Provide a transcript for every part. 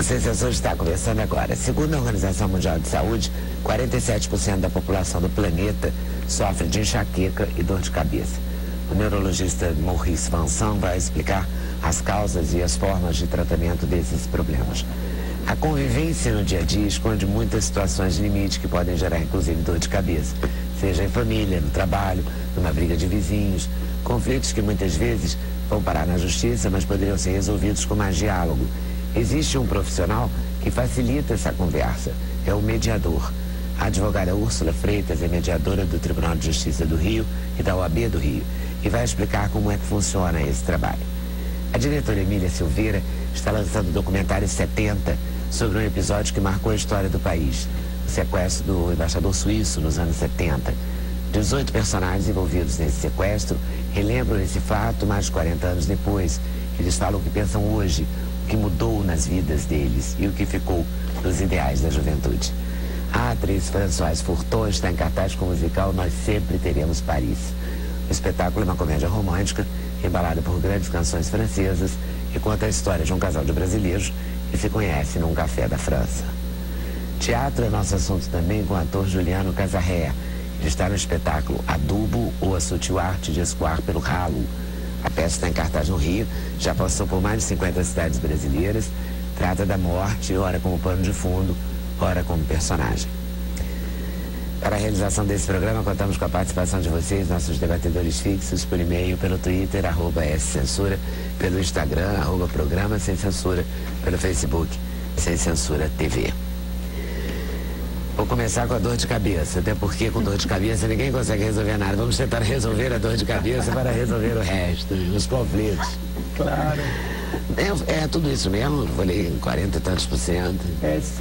O Sem Censura está começando agora. Segundo a Organização Mundial de Saúde, 47% da população do planeta sofre de enxaqueca e dor de cabeça. O neurologista Maurice Vincent vai explicar as causas e as formas de tratamento desses problemas. A convivência no dia a dia esconde muitas situações de limite que podem gerar, inclusive, dor de cabeça. Seja em família, no trabalho, numa briga de vizinhos, conflitos que muitas vezes vão parar na justiça, mas poderiam ser resolvidos com mais diálogo. Existe um profissional que facilita essa conversa, é o mediador. A advogada Úrsula Freitas é mediadora do Tribunal de Justiça do Rio e da OAB do Rio e vai explicar como é que funciona esse trabalho. A diretora Emília Silveira está lançando o documentário 70 sobre um episódio que marcou a história do país, o sequestro do embaixador suíço nos anos 70. 18 personagens envolvidos nesse sequestro relembram esse fato mais de 40 anos depois. Eles falam o que pensam hoje, o que mudou nas vidas deles e o que ficou dos ideais da juventude. A atriz Françoise Fourton está em cartaz com o musical Nós Sempre Teremos Paris. O espetáculo é uma comédia romântica, embalada por grandes canções francesas e conta a história de um casal de brasileiros que se conhece num café da França. Teatro é nosso assunto também com o ator Juliano Casarré. Ele está no espetáculo Adubo ou a Sutil Arte de Escoar pelo Ralo. A peça está em cartaz no Rio, já passou por mais de 50 cidades brasileiras, trata da morte, ora como pano de fundo, ora como personagem. Para a realização desse programa, contamos com a participação de vocês, nossos debatedores fixos, por e-mail, pelo Twitter, @scensura, pelo Instagram, @programa Sem Censura, pelo Facebook, Sem Censura TV. Vou começar com a dor de cabeça, até porque com dor de cabeça ninguém consegue resolver nada. Vamos tentar resolver a dor de cabeça para resolver o resto, os conflitos. Claro. É tudo isso mesmo? Falei em 40 e tantos %.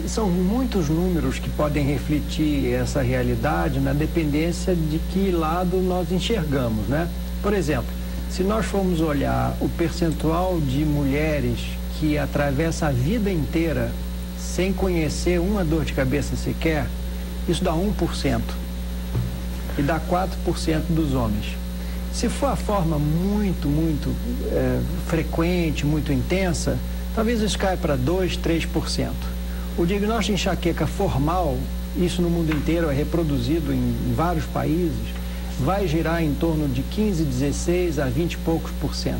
São muitos números que podem refletir essa realidade na dependência de que lado nós enxergamos, né? Por exemplo, se nós formos olhar o percentual de mulheres que atravessa a vida inteira sem conhecer uma dor de cabeça sequer, isso dá 1% e dá 4% dos homens. Se for a forma muito frequente, muito intensa, talvez isso caia para 2%, 3%. O diagnóstico de enxaqueca formal, isso no mundo inteiro é reproduzido em vários países, vai girar em torno de 15, 16 a 20 e poucos %.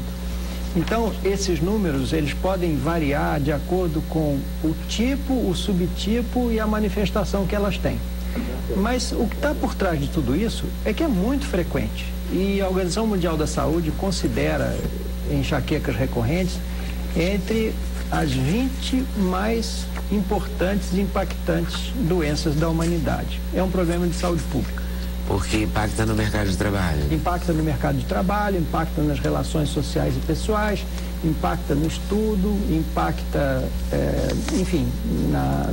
Então, esses números, eles podem variar de acordo com o tipo, o subtipo e a manifestação que elas têm. Mas o que está por trás de tudo isso é que é muito frequente. E a Organização Mundial da Saúde considera enxaquecas recorrentes entre as 20 mais importantes e impactantes doenças da humanidade. É um problema de saúde pública. Porque impacta no mercado de trabalho. Impacta no mercado de trabalho, impacta nas relações sociais e pessoais, impacta no estudo, impacta, enfim,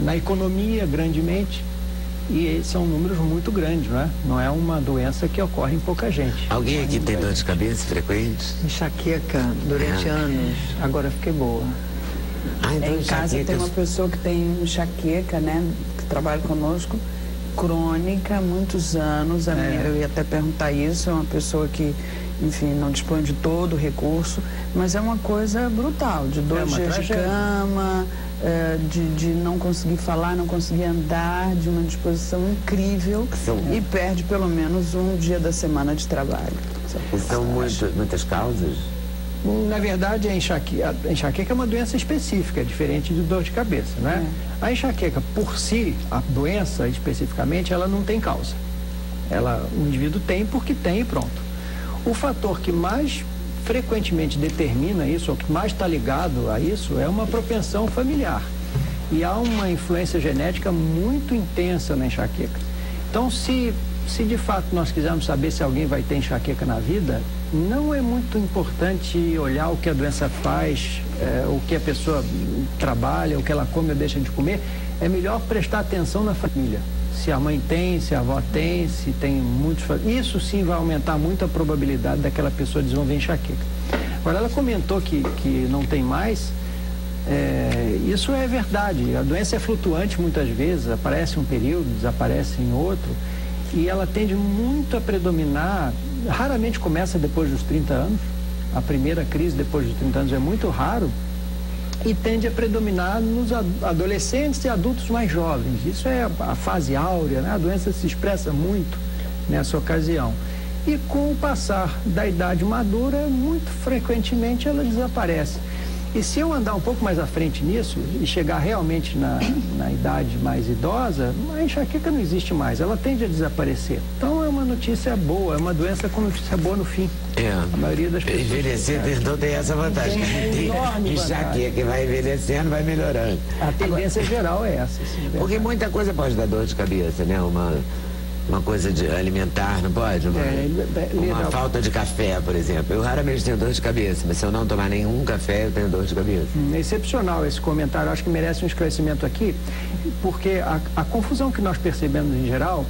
na economia grandemente. E são números muito grandes, não é? Não é uma doença que ocorre em pouca gente. Alguém aqui tem dor de cabeça frequente? Enxaqueca durante anos, agora fiquei boa. Então em casa tem uma pessoa que tem enxaqueca, né? Que trabalha conosco, crônica, há muitos anos. Eu ia até perguntar isso, é uma pessoa que, enfim, não dispõe de todo o recurso, mas é uma coisa brutal, de 2 dias de cama, de não conseguir falar, não conseguir andar, de uma disposição incrível e perde pelo menos um dia da semana de trabalho. São muitas causas? Na verdade, a enxaqueca é uma doença específica, diferente de dor de cabeça, né? A enxaqueca, por si, a doença especificamente, ela não tem causa. O indivíduo tem porque tem e pronto. O fator que mais frequentemente determina isso, ou que mais está ligado a isso, é uma propensão familiar. E há uma influência genética muito intensa na enxaqueca. Então, se de fato nós quisermos saber se alguém vai ter enxaqueca na vida, não é muito importante olhar o que a doença faz, o que a pessoa trabalha, o que ela come ou deixa de comer. É melhor prestar atenção na família. Se a mãe tem, se a avó tem, se tem muitos... Isso sim vai aumentar muito a probabilidade daquela pessoa desenvolver enxaqueca. Agora, ela comentou que não tem mais. Isso é verdade. A doença é flutuante muitas vezes, aparece um período, desaparece em outro. E ela tende muito a predominar, raramente começa depois dos 30 anos. A primeira crise depois dos 30 anos é muito raro. e tende a predominar nos adolescentes e adultos mais jovens. Isso é a fase áurea, né? A doença se expressa muito nessa ocasião. E com o passar da idade madura, muito frequentemente ela desaparece. E se eu andar um pouco mais à frente nisso e chegar realmente na idade mais idosa, a enxaqueca não existe mais, ela tende a desaparecer. Então é uma notícia boa, é uma doença com notícia boa no fim. A maioria das pessoas... Envelhecer então tem essa vantagem. Tem enxaqueca que vai envelhecendo, vai melhorando. A tendência geral é essa. Sim, porque muita coisa pode dar dor de cabeça, né? Uma coisa de alimentar, não pode? Uma falta de café, por exemplo. Eu raramente tenho dor de cabeça, mas se eu não tomar nenhum café, eu tenho dor de cabeça. É excepcional esse comentário, acho que merece um esclarecimento aqui, porque a confusão que nós percebemos em geral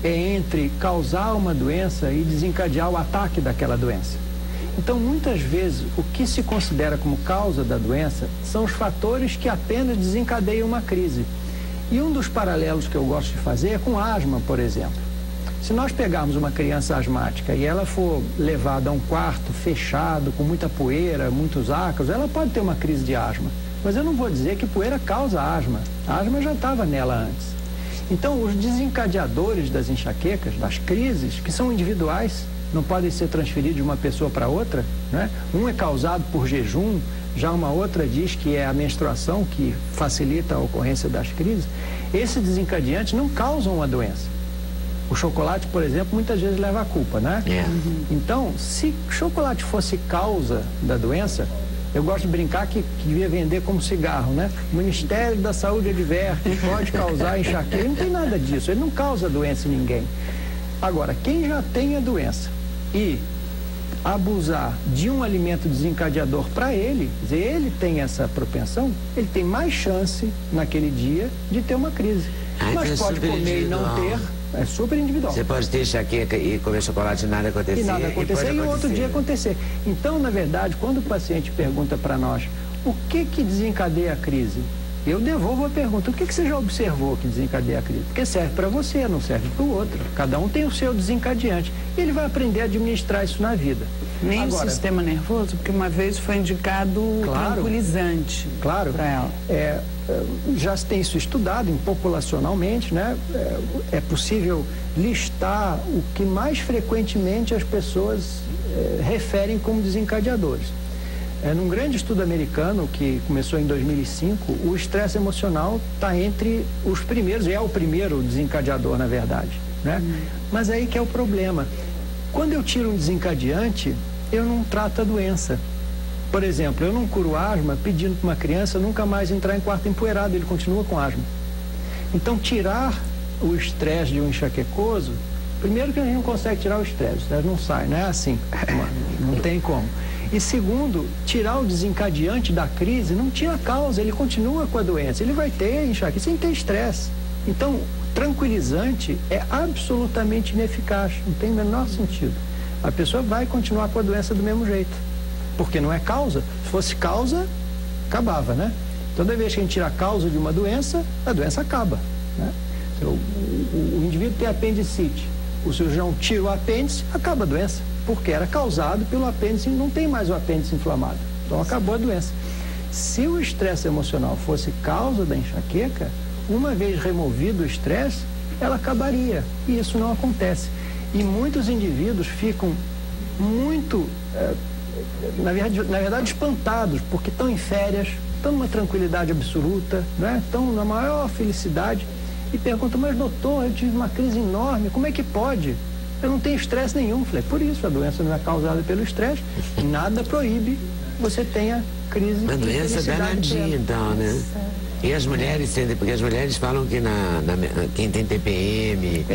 é entre causar uma doença e desencadear o ataque daquela doença. Então, muitas vezes, o que se considera como causa da doença são os fatores que apenas desencadeiam uma crise. E um dos paralelos que eu gosto de fazer é com asma, por exemplo. Se nós pegarmos uma criança asmática e ela for levada a um quarto fechado, com muita poeira, muitos ácaros, ela pode ter uma crise de asma. Mas eu não vou dizer que poeira causa asma. A asma já estava nela antes. Então, os desencadeadores das enxaquecas, das crises, que são individuais, não podem ser transferidos de uma pessoa para outra, né? Um é causado por jejum, já uma outra diz que é a menstruação que facilita a ocorrência das crises. Esses desencadeantes não causam uma doença. O chocolate, por exemplo, muitas vezes leva a culpa, né? Então, se chocolate fosse causa da doença, eu gosto de brincar que devia vender como cigarro, né? O Ministério da Saúde adverte, pode causar enxaqueca. Não tem nada disso, ele não causa doença em ninguém. Agora, quem já tem a doença e abusar de um alimento desencadeador para ele, quer dizer, ele tem essa propensão, ele tem mais chance naquele dia de ter uma crise. Mas pode comer e não ter, é super individual. Você pode ter enxaqueca e comer chocolate e nada acontecer. E nada acontecer e outro dia acontecer. Então, na verdade, quando o paciente pergunta para nós o que desencadeia a crise, eu devolvo a pergunta, o que você já observou que desencadeia a crise? Porque serve para você, não serve para o outro. Cada um tem o seu desencadeante. E ele vai aprender a administrar isso na vida. Nem agora, o sistema nervoso, porque uma vez foi indicado tranquilizante para ela. Já se tem isso estudado populacionalmente, né? É possível listar o que mais frequentemente as pessoas referem como desencadeadores. Num grande estudo americano que começou em 2005, o estresse emocional está entre os primeiros, é o primeiro desencadeador, na verdade, né? Mas aí que é o problema. Quando eu tiro um desencadeante, eu não trato a doença. Por exemplo, eu não curo asma pedindo para uma criança nunca mais entrar em quarto empoeirado, ele continua com asma. Então, tirar o estresse de um enxaquecoso, primeiro que a gente não consegue tirar o estresse não sai, não é assim, não tem como. E segundo, tirar o desencadeante da crise não tira a causa, ele continua com a doença, ele vai ter enxaqueca sem ter estresse. Então, tranquilizante é absolutamente ineficaz, não tem o menor sentido. A pessoa vai continuar com a doença do mesmo jeito, porque não é causa. Se fosse causa, acabava, né? Toda vez que a gente tira a causa de uma doença, a doença acaba, né? O indivíduo tem apendicite, o cirurgião tira o apêndice, acaba a doença, porque era causado pelo apêndice, não tem mais o apêndice inflamado, então acabou a doença. Se o estresse emocional fosse causa da enxaqueca, uma vez removido o estresse, ela acabaria, e isso não acontece. E muitos indivíduos ficam muito, na verdade, espantados, porque estão em férias, estão numa tranquilidade absoluta, né? Estão na maior felicidade, e perguntam, mas doutor, eu tive uma crise enorme, como é que pode? Eu não tenho estresse nenhum. Falei, por isso, a doença não é causada pelo estresse, nada proíbe você tenha crise. Uma doença danadinha, então, né? E as mulheres sentem, porque as mulheres falam que quem tem TPM,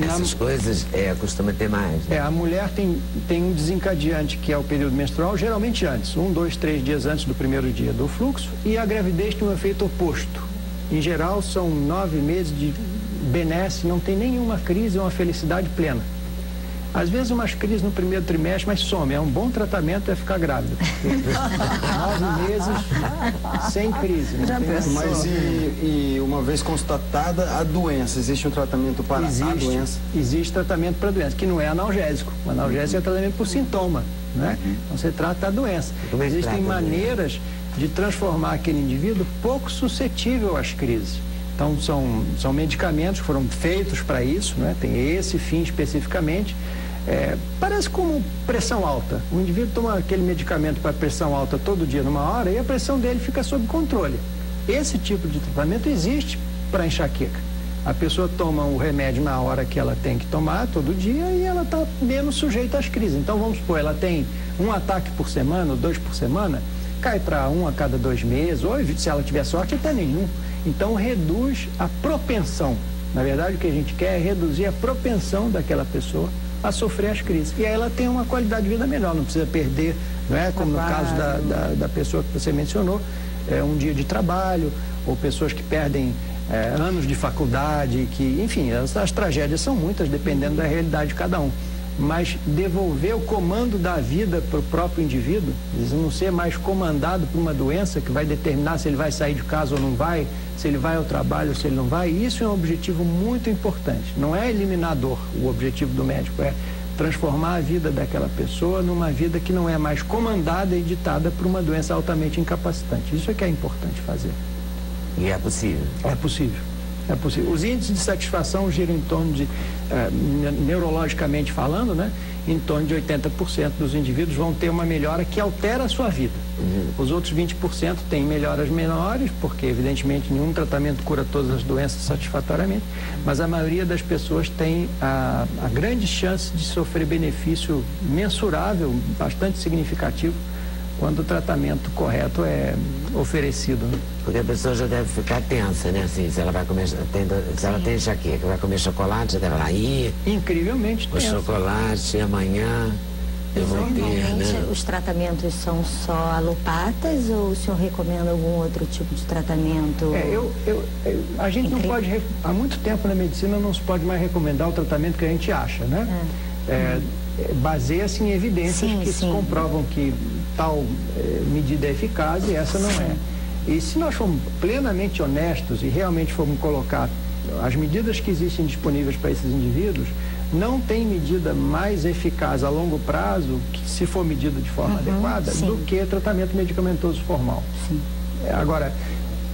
essas coisas costuma ter mais. Né? A mulher tem um desencadeante que é o período menstrual, geralmente antes, 1, 2, 3 dias antes do primeiro dia do fluxo, e a gravidez tem um efeito oposto. Em geral, são 9 meses de benesse, não tem nenhuma crise, é uma felicidade plena. Às vezes umas crises no primeiro trimestre, mas some. É um bom tratamento ficar grávida. 9 meses sem crise. Mas e uma vez constatada a doença, existe um tratamento para a doença? Existe tratamento para a doença, que não é analgésico. O analgésico é tratamento por sintoma, né? Então você trata a doença. Existem maneiras de transformar aquele indivíduo pouco suscetível às crises. Então são medicamentos que foram feitos para isso, né? Tem esse fim especificamente. Parece como pressão alta. O indivíduo toma aquele medicamento para pressão alta todo dia numa hora e a pressão dele fica sob controle. Esse tipo de tratamento existe para enxaqueca. A pessoa toma o remédio na hora que ela tem que tomar, todo dia, e ela está menos sujeita às crises. Então vamos supor, ela tem um ataque por semana, ou 2 por semana, cai para 1 a cada 2 meses, ou se ela tiver sorte, até nenhum. Então reduz a propensão. Na verdade, o que a gente quer é reduzir a propensão daquela pessoa a sofrer as crises. E aí ela tem uma qualidade de vida melhor, não precisa perder, não é? Como no caso da pessoa que você mencionou, um dia de trabalho, ou pessoas que perdem anos de faculdade, que, enfim, as tragédias são muitas, dependendo da realidade de cada um. Mas devolver o comando da vida para o próprio indivíduo, não ser mais comandado por uma doença que vai determinar se ele vai sair de casa ou não vai, se ele vai ao trabalho ou se ele não vai, isso é um objetivo muito importante. Não é eliminador o objetivo do médico, é transformar a vida daquela pessoa numa vida que não é mais comandada e ditada por uma doença altamente incapacitante. Isso é que é importante fazer. E é possível? É possível. É possível. Os índices de satisfação giram em torno de, neurologicamente falando, né, em torno de 80% dos indivíduos vão ter uma melhora que altera a sua vida. Os outros 20% têm melhoras menores, porque evidentemente nenhum tratamento cura todas as doenças satisfatoriamente, mas a maioria das pessoas tem a grande chance de sofrer benefício mensurável, bastante significativo, quando o tratamento correto é oferecido, né? Porque a pessoa já deve ficar tensa, né? Assim, se ela vai comer, se ela tem enxaqueca, vai comer chocolate, já deve lá ir. Incrivelmente tensa. O chocolate, amanhã eu vou ter, né? Os tratamentos são só alopatas ou o senhor recomenda algum outro tipo de tratamento? A gente não pode, há muito tempo na medicina não se pode mais recomendar o tratamento que a gente acha, né? Baseia-se em evidências que se comprovam que tal medida é eficaz e essa não é. E se nós formos plenamente honestos e realmente formos colocar as medidas que existem disponíveis para esses indivíduos, não tem medida mais eficaz a longo prazo, que, se for medida de forma adequada, do que tratamento medicamentoso formal. Agora,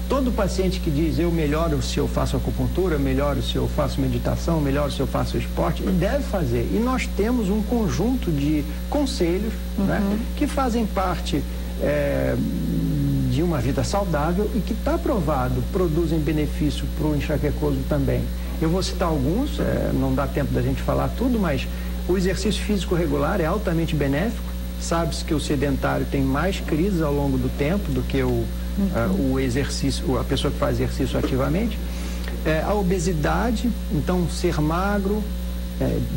todo paciente que diz eu melhoro se eu faço acupuntura, melhoro se eu faço meditação, melhoro se eu faço esporte, deve fazer. E nós temos um conjunto de conselhos, né, que fazem parte de uma vida saudável e que está provado, produzem benefício para o enxaquecoso também. Eu vou citar alguns, não dá tempo da gente falar tudo, mas o exercício físico regular é altamente benéfico. Sabe-se que o sedentário tem mais crises ao longo do tempo do que o exercício, a pessoa que faz exercício ativamente. A obesidade, então ser magro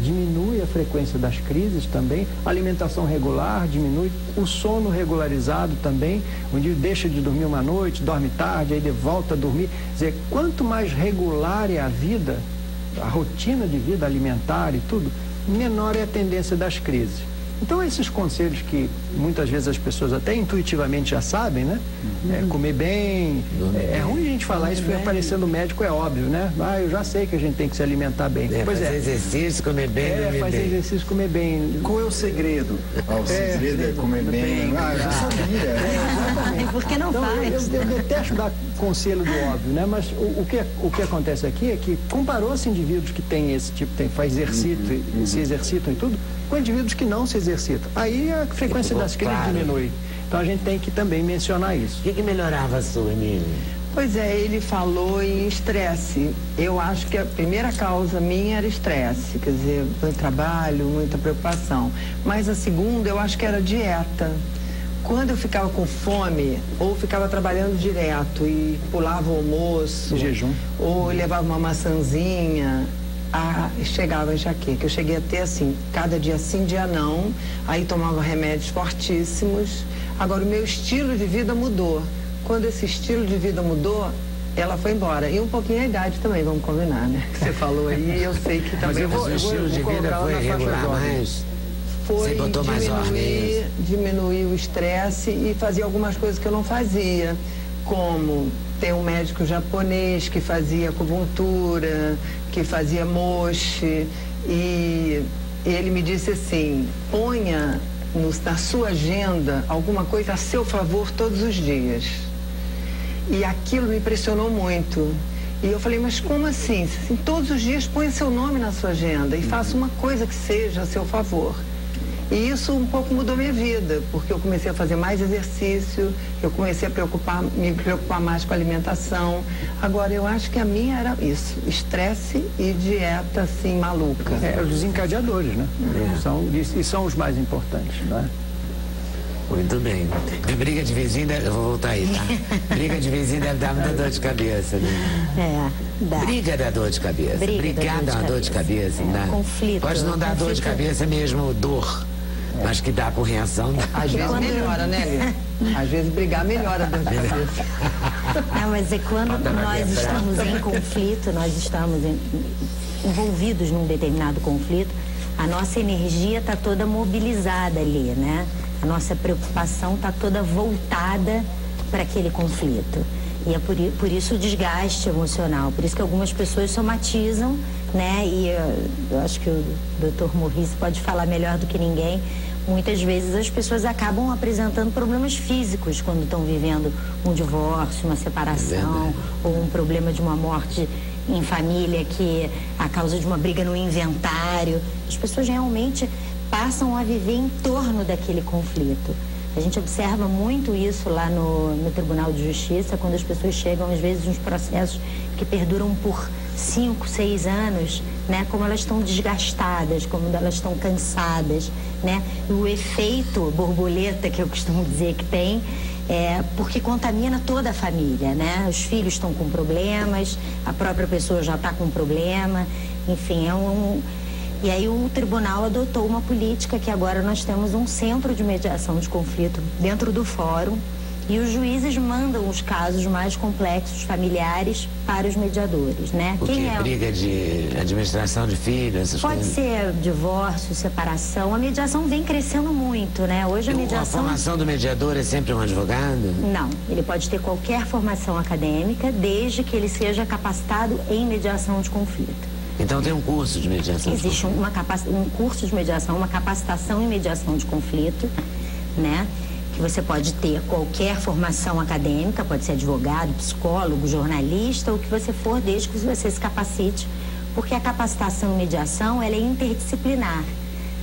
diminui a frequência das crises também. A alimentação regular diminui. O sono regularizado também. O indivíduo deixa de dormir uma noite, dorme tarde, aí volta a dormir. Quer dizer, quanto mais regular é a vida, a rotina de vida alimentar e tudo, menor é a tendência das crises. Então, esses conselhos que muitas vezes as pessoas até intuitivamente já sabem, né? Comer bem. É ruim a gente falar isso, porque aparecendo médico é óbvio, né? Eu já sei que a gente tem que se alimentar bem. Fazer exercício, comer bem, dormir bem. Fazer exercício, comer bem. Qual é o segredo? O segredo é comer bem. Eu já sabia. Exatamente. Por que não faz? Eu detesto dar conselho do óbvio, né? Mas o que acontece aqui é que comparou-se indivíduos que têm esse tipo, faz exercício, se exercitam e tudo, com indivíduos que não se exercitam. Aí a frequência das crises diminui. Então a gente tem que também mencionar isso. O que melhorava a sua, Emília? Pois é, ele falou em estresse. Eu acho que a primeira causa minha era estresse, quer dizer, muito trabalho, muita preocupação. Mas a segunda eu acho que era dieta. Quando eu ficava com fome, ou ficava trabalhando direto e pulava o almoço, jejum, ou levava uma maçãzinha, chegava a enxaqueca. Eu cheguei a ter assim, cada dia sim, dia não, aí tomava remédios fortíssimos. Agora o meu estilo de vida mudou. Quando esse estilo de vida mudou, Ela foi embora. E um pouquinho a idade também, vamos combinar, né? Que você falou aí, eu sei que também... Mas o estilo de vida foi regular mais? Foi você botou mais ordem? Diminuir o estresse e fazer algumas coisas que eu não fazia, como ter um médico japonês que fazia acupuntura, que fazia moche, e ele me disse assim, ponha na sua agenda alguma coisa a seu favor todos os dias. E aquilo me impressionou muito. E eu falei, mas como assim? Todos os dias ponha seu nome na sua agenda e faça uma coisa que seja a seu favor. E isso um pouco mudou minha vida, porque eu comecei a fazer mais exercício, eu comecei a me preocupar mais com a alimentação. Agora, eu acho que a minha era isso, estresse e dieta, assim, maluca. Os desencadeadores, né? São os mais importantes, não é? Muito bem. Briga de vizinho, eu vou voltar aí, tá? Briga de vizinho deve dar muita dor de cabeça, né? Dá. Briga dá dor de cabeça. Brigar dá uma dor de cabeça, né? Conflito. Pode não dar dor de cabeça mesmo, dor. Mas que dá por reação. Às vezes melhora, né, Lili? Às vezes brigar melhora a dor de cabeça. Não, mas é quando nós estamos em conflito, nós estamos envolvidos num determinado conflito, a nossa energia está toda mobilizada ali, né? A nossa preocupação está toda voltada para aquele conflito. E é por isso o desgaste emocional. Por isso que algumas pessoas somatizam, né? E eu acho que o Dr. Morris pode falar melhor do que ninguém. Muitas vezes as pessoas acabam apresentando problemas físicos quando estão vivendo um divórcio, uma separação, ou um problema de uma morte em família que a causa de uma briga no inventário. As pessoas realmente passam a viver em torno daquele conflito. A gente observa muito isso lá no Tribunal de Justiça, quando as pessoas chegam, às vezes, uns processos que perduram por 5, 6 anos, né? Como elas estão desgastadas, como elas estão cansadas, né? E o efeito borboleta, que eu costumo dizer que tem, porque contamina toda a família, né? Os filhos estão com problemas, a própria pessoa já está com problema, enfim, E aí o tribunal adotou uma política que agora nós temos um centro de mediação de conflito dentro do fórum e os juízes mandam os casos mais complexos, familiares, para os mediadores, né? Briga de administração de filhos, essas coisas? Pode ser divórcio, separação. A mediação vem crescendo muito, né? Hoje a mediação... A formação do mediador é sempre um advogado? Não, ele pode ter qualquer formação acadêmica, desde que ele seja capacitado em mediação de conflito. Então tem um curso de mediação? Existe um curso de mediação, uma capacitação em mediação de conflito, né? Que você pode ter qualquer formação acadêmica, pode ser advogado, psicólogo, jornalista, ou o que você for, desde que você se capacite, porque a capacitação em mediação, ela é interdisciplinar,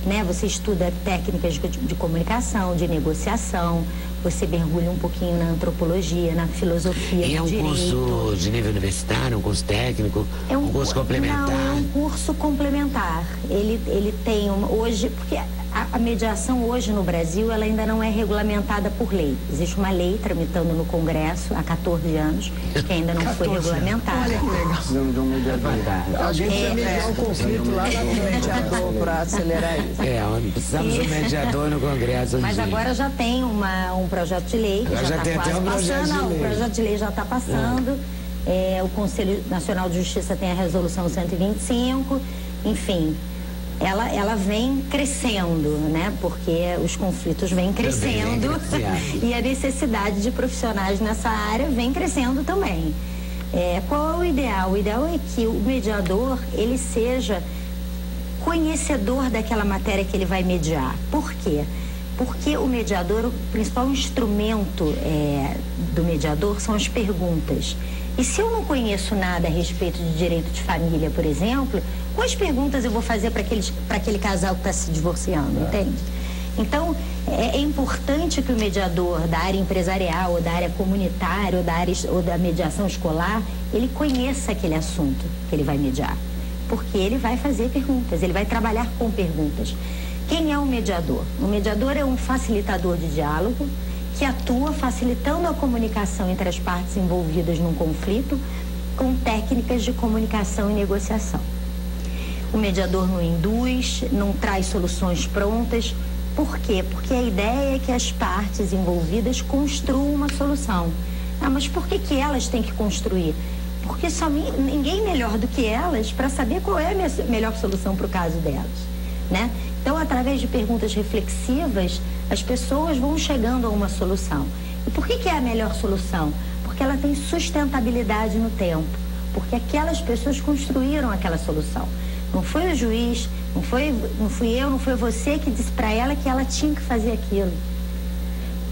né? Você estuda técnicas de comunicação, de negociação, você mergulha um pouquinho na antropologia, na filosofia, e no direito. Curso de nível universitário, um curso técnico, um curso complementar? Não, é um curso complementar. Ele tem hoje, porque a mediação hoje no Brasil, ela ainda não é regulamentada por lei. Existe uma lei tramitando no Congresso há 14 anos, que ainda não foi regulamentada. Olha que legal. Precisamos de um mediador. Alguém precisa mediar um conflito lá na mediador para acelerar isso. Precisamos de um mediador no Congresso. Mas agora já tem um projeto de lei que já está quase passando. O projeto de lei já está passando. O Conselho Nacional de Justiça tem a resolução 125. Enfim, ela vem crescendo, né? Porque os conflitos vêm crescendo e a necessidade de profissionais nessa área vem crescendo também. Qual é o ideal? O ideal é que o mediador, ele seja conhecedor daquela matéria que ele vai mediar. Por quê? Porque o mediador, o principal instrumento do mediador são as perguntas. E se eu não conheço nada a respeito de direito de família, por exemplo, quais perguntas eu vou fazer para aquele casal que está se divorciando, entende? Então, é importante que o mediador da área empresarial, ou da área comunitária, ou da mediação escolar, ele conheça aquele assunto que ele vai mediar. Porque ele vai fazer perguntas, ele vai trabalhar com perguntas. Quem é o mediador? O mediador é um facilitador de diálogo que atua facilitando a comunicação entre as partes envolvidas num conflito com técnicas de comunicação e negociação. O mediador não induz, não traz soluções prontas. Por quê? Porque a ideia é que as partes envolvidas construam uma solução. Ah, mas por que elas têm que construir? Porque ninguém melhor do que elas para saber qual é a melhor solução para o caso delas, né? Então, através de perguntas reflexivas, as pessoas vão chegando a uma solução. E por que é a melhor solução? Porque ela tem sustentabilidade no tempo. Porque aquelas pessoas construíram aquela solução. Não foi o juiz, não fui eu, não foi você que disse para ela que ela tinha que fazer aquilo.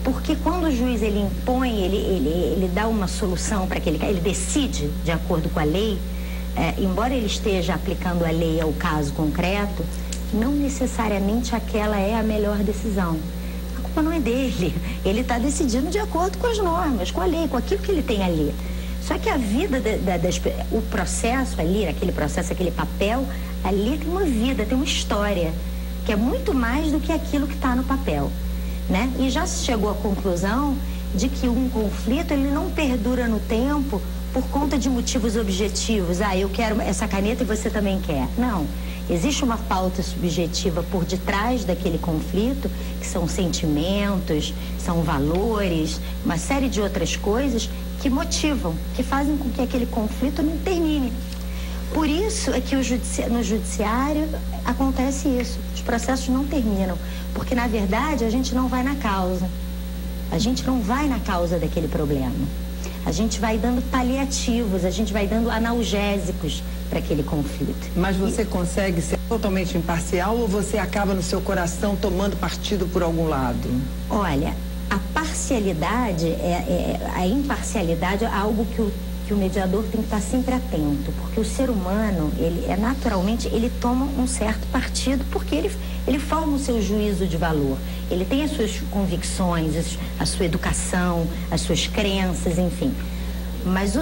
Porque quando o juiz ele impõe, ele dá uma solução para aquele caso, ele decide de acordo com a lei, embora ele esteja aplicando a lei ao caso concreto, não necessariamente aquela é a melhor decisão. A culpa não é dele. Ele está decidindo de acordo com as normas, com a lei, com aquilo que ele tem ali. Só que a vida, o processo ali, aquele papel, ali tem uma vida, tem uma história, que é muito mais do que aquilo que está no papel, né? E já se chegou à conclusão de que um conflito, ele não perdura no tempo por conta de motivos objetivos. Ah, eu quero essa caneta e você também quer. Não. Existe uma pauta subjetiva por detrás daquele conflito, que são sentimentos, são valores, uma série de outras coisas que motivam, que fazem com que aquele conflito não termine. Por isso é que no judiciário acontece isso, os processos não terminam, porque na verdade a gente não vai na causa, a gente não vai na causa daquele problema. A gente vai dando paliativos, a gente vai dando analgésicos para aquele conflito. Mas você consegue ser totalmente imparcial ou você acaba no seu coração tomando partido por algum lado? Olha, a parcialidade, a imparcialidade é algo que o mediador tem que estar sempre atento, porque o ser humano, naturalmente, ele toma um certo partido, porque ele forma o seu juízo de valor. Ele tem as suas convicções, a sua educação, as suas crenças, enfim. Mas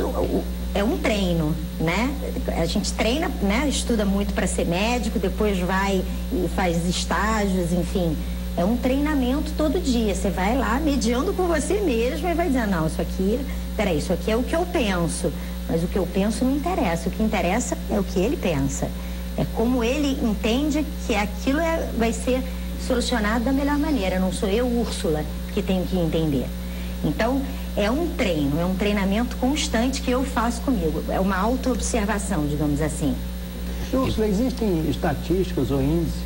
é um treino, né? A gente treina, né? Estuda muito para ser médico, depois vai e faz estágios, enfim. É um treinamento todo dia. Você vai lá mediando com você mesmo e vai dizer, não, isso aqui é o que eu penso. Mas o que eu penso não interessa. O que interessa é o que ele pensa. É como ele entende que aquilo vai ser solucionado da melhor maneira. Não sou eu, Úrsula, que tenho que entender. Então, é um treino, é um treinamento constante que eu faço comigo. É uma auto-observação, digamos assim. Úrsula, existem estatísticas ou índices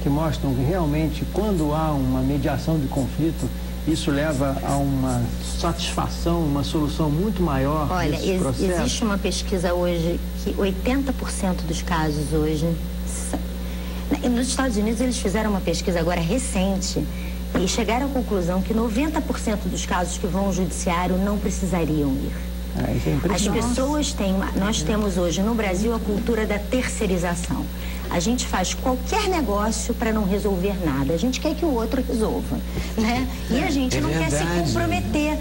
que mostram que realmente quando há uma mediação de conflito, isso leva a uma satisfação, uma solução muito maior? Olha, existe uma pesquisa hoje que 80% dos casos hoje... Nos Estados Unidos eles fizeram uma pesquisa agora recente e chegaram à conclusão que 90% dos casos que vão ao judiciário não precisariam ir. As pessoas nós temos hoje no Brasil a cultura da terceirização. A gente faz qualquer negócio para não resolver nada. A gente quer que o outro resolva, né? E a gente não quer se comprometer.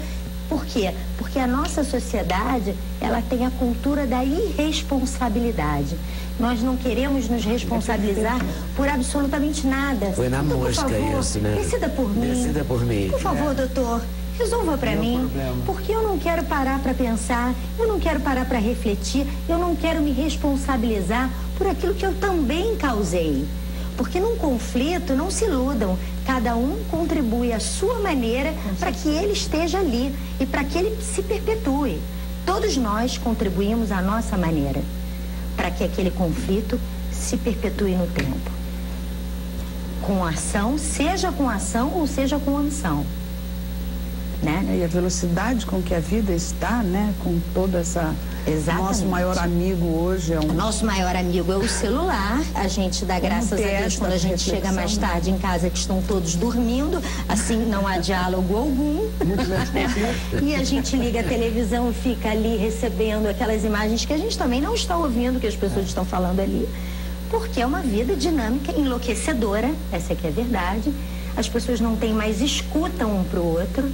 Por quê? Porque a nossa sociedade, ela tem a cultura da irresponsabilidade. Nós não queremos nos responsabilizar por absolutamente nada. Foi na mosca isso, né? Decida por mim. Decida por mim. Por favor, doutor. Resolva para mim, porque eu não quero parar para pensar, eu não quero parar para refletir, eu não quero me responsabilizar por aquilo que eu também causei. Porque num conflito, não se iludam, cada um contribui à sua maneira para que ele esteja ali e para que ele se perpetue. Todos nós contribuímos à nossa maneira para que aquele conflito se perpetue no tempo. Com ação, seja com ação ou seja com omissão. Né? E a velocidade com que a vida está, né? Com toda essa... Exatamente. Nosso maior amigo hoje é um... Nosso maior amigo é o celular. A gente dá graças a Deus quando a gente chega mais tarde em casa que estão todos dormindo. Assim não há diálogo algum. E a gente liga a televisão e fica ali recebendo aquelas imagens que a gente também não está ouvindo, que as pessoas estão falando ali. Porque é uma vida dinâmica, enlouquecedora. Essa aqui é a verdade. As pessoas não têm mais escuta um para o outro.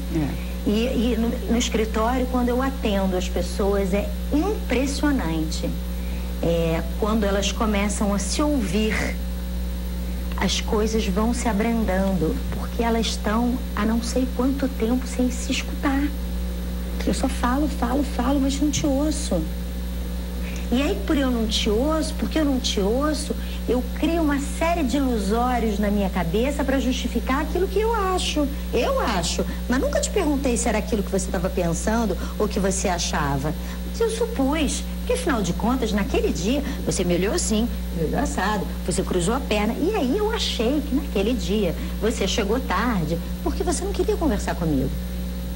E no escritório, quando eu atendo as pessoas, é impressionante. Quando elas começam a se ouvir, as coisas vão se abrandando, porque elas estão há não sei quanto tempo sem se escutar. Eu só falo, mas não te ouço. E aí, porque eu não te ouço, eu crio uma série de ilusórios na minha cabeça para justificar aquilo que eu acho. Mas nunca te perguntei se era aquilo que você estava pensando ou que você achava. Mas eu supus, porque afinal de contas, naquele dia, você me olhou assim, me olhou assado, você cruzou a perna. E aí eu achei que naquele dia você chegou tarde, porque você não queria conversar comigo.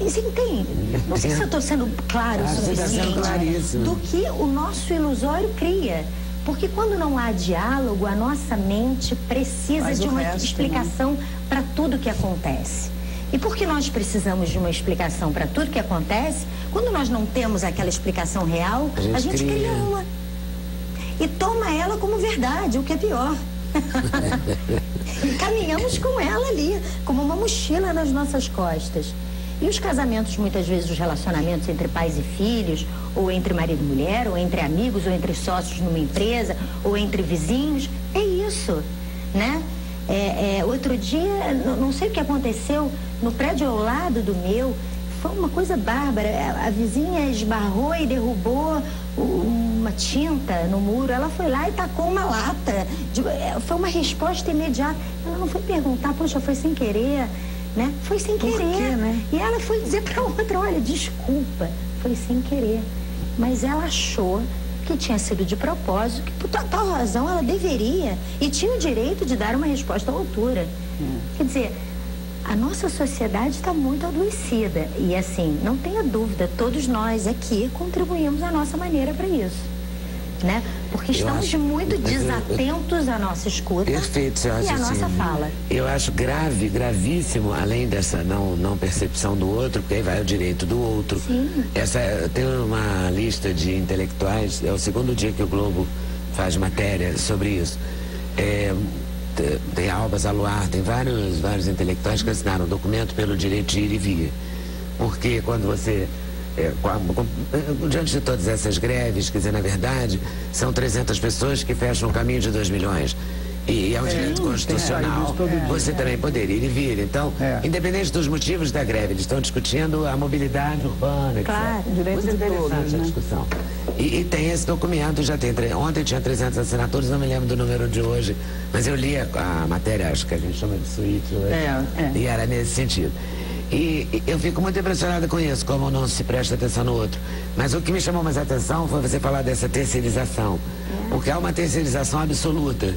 E você entende? Não sei se eu estou sendo claro o suficiente do que o nosso ilusório cria. Porque quando não há diálogo, a nossa mente precisa de uma explicação para tudo que acontece. E porque nós precisamos de uma explicação para tudo que acontece, quando nós não temos aquela explicação real, a gente cria uma. E toma ela como verdade, o que é pior. E caminhamos com ela ali, como uma mochila nas nossas costas. E os casamentos, muitas vezes, os relacionamentos entre pais e filhos, ou entre marido e mulher, ou entre amigos, ou entre sócios numa empresa, ou entre vizinhos, é isso, né? Outro dia, não sei o que aconteceu, no prédio ao lado do meu, foi uma coisa bárbara. A vizinha esbarrou e derrubou uma tinta no muro. Ela foi lá e tacou uma lata. Foi uma resposta imediata. Ela não foi perguntar, poxa, foi sem querer, né? Foi sem querer. Por quê, né? E ela foi dizer para outra, olha, desculpa, foi sem querer. Mas ela achou que tinha sido de propósito, que por tal razão ela deveria e tinha o direito de dar uma resposta à altura. Quer dizer, a nossa sociedade está muito adoecida e, assim, não tenha dúvida, todos nós aqui contribuímos à nossa maneira para isso, né? Porque estamos muito desatentos à nossa escuta e à nossa fala. Eu acho gravíssimo, além dessa não percepção do outro, porque aí vai o direito do outro. Sim. Tem uma lista de intelectuais, é o segundo dia que o Globo faz matéria sobre isso. Tem Albas Aluar, tem vários intelectuais que assinaram um documento pelo direito de ir e vir. Porque quando você... diante de todas essas greves, quer dizer, na verdade, são 300 pessoas que fecham um caminho de 2 milhões. E é um direito constitucional. Você também poderia ir e vir. Então, independente dos motivos da greve, eles estão discutindo a mobilidade urbana, etc. Claro, direito de todos, a discussão. E tem esse documento, já tem... Ontem tinha 300 assinaturas, não me lembro do número de hoje, mas eu li a matéria, acho que a gente chama de suíte hoje, e era nesse sentido. E eu fico muito impressionada com isso, como não se presta atenção no outro. Mas o que me chamou mais a atenção foi você falar dessa terceirização. Porque há uma terceirização absoluta.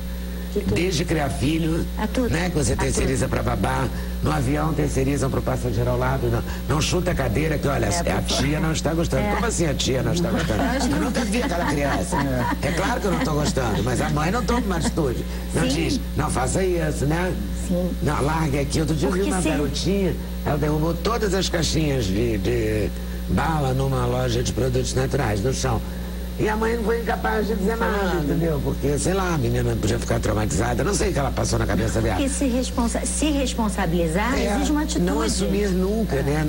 Desde criar filho, né, que você terceiriza para babá, no avião terceirizam para o passageiro ao lado, não chuta a cadeira que, olha, a tia não está gostando. Como assim a tia não está gostando? Eu nunca vi aquela criança. É claro que eu não estou gostando, mas a mãe não toma uma atitude. Não diz, não faça isso, né? Sim. Não, largue aqui. Outro dia eu vi uma garotinha, ela derrubou todas as caixinhas de bala numa loja de produtos naturais no chão. E a mãe não foi incapaz de dizer nada, entendeu? Porque, sei lá, a menina podia ficar traumatizada. Não sei o que ela passou na cabeça dela. Porque se responsabilizar exige uma atitude. Não assumir nunca, né?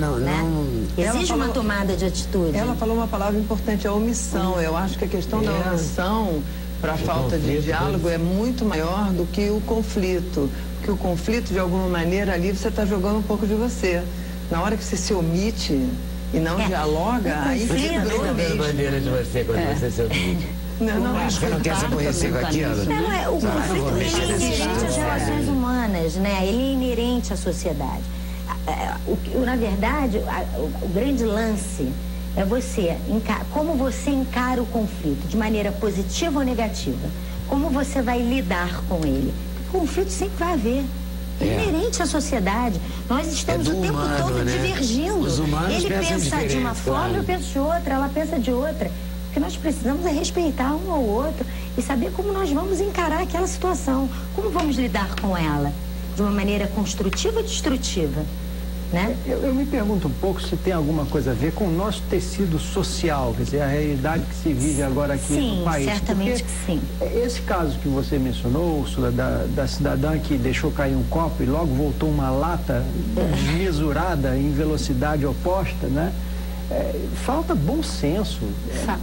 Exige uma tomada de atitude. Ela falou uma palavra importante, a omissão. Eu acho que a questão da omissão para a falta de diálogo é muito maior do que o conflito. Porque o conflito, de alguma maneira, ali você está jogando um pouco de você. Na hora que você se omite... e não dialoga, aí fica dando bandeira de você quando você se omite. Não, acho que eu não quero se aborrecer com aquilo. O conflito ele é inerente às relações humanas, né? Ele é inerente à sociedade. Na verdade, o grande lance é como você encara o conflito, de maneira positiva ou negativa. Como você vai lidar com ele. O conflito sempre vai haver. É inerente à sociedade. Nós estamos o tempo todo divergindo. Os humanos ele pensa de uma forma, eu penso de outra, ela pensa de outra. O que nós precisamos é respeitar um ao outro e saber como nós vamos encarar aquela situação. Como vamos lidar com ela? De uma maneira construtiva ou destrutiva? Né? Eu me pergunto um pouco se tem alguma coisa a ver com o nosso tecido social, quer dizer, a realidade que se vive agora aqui no país. Sim, certamente que sim. Esse caso que você mencionou, Ursula, da cidadã que deixou cair um copo e logo voltou uma lata desmesurada em velocidade oposta, né? Falta bom senso.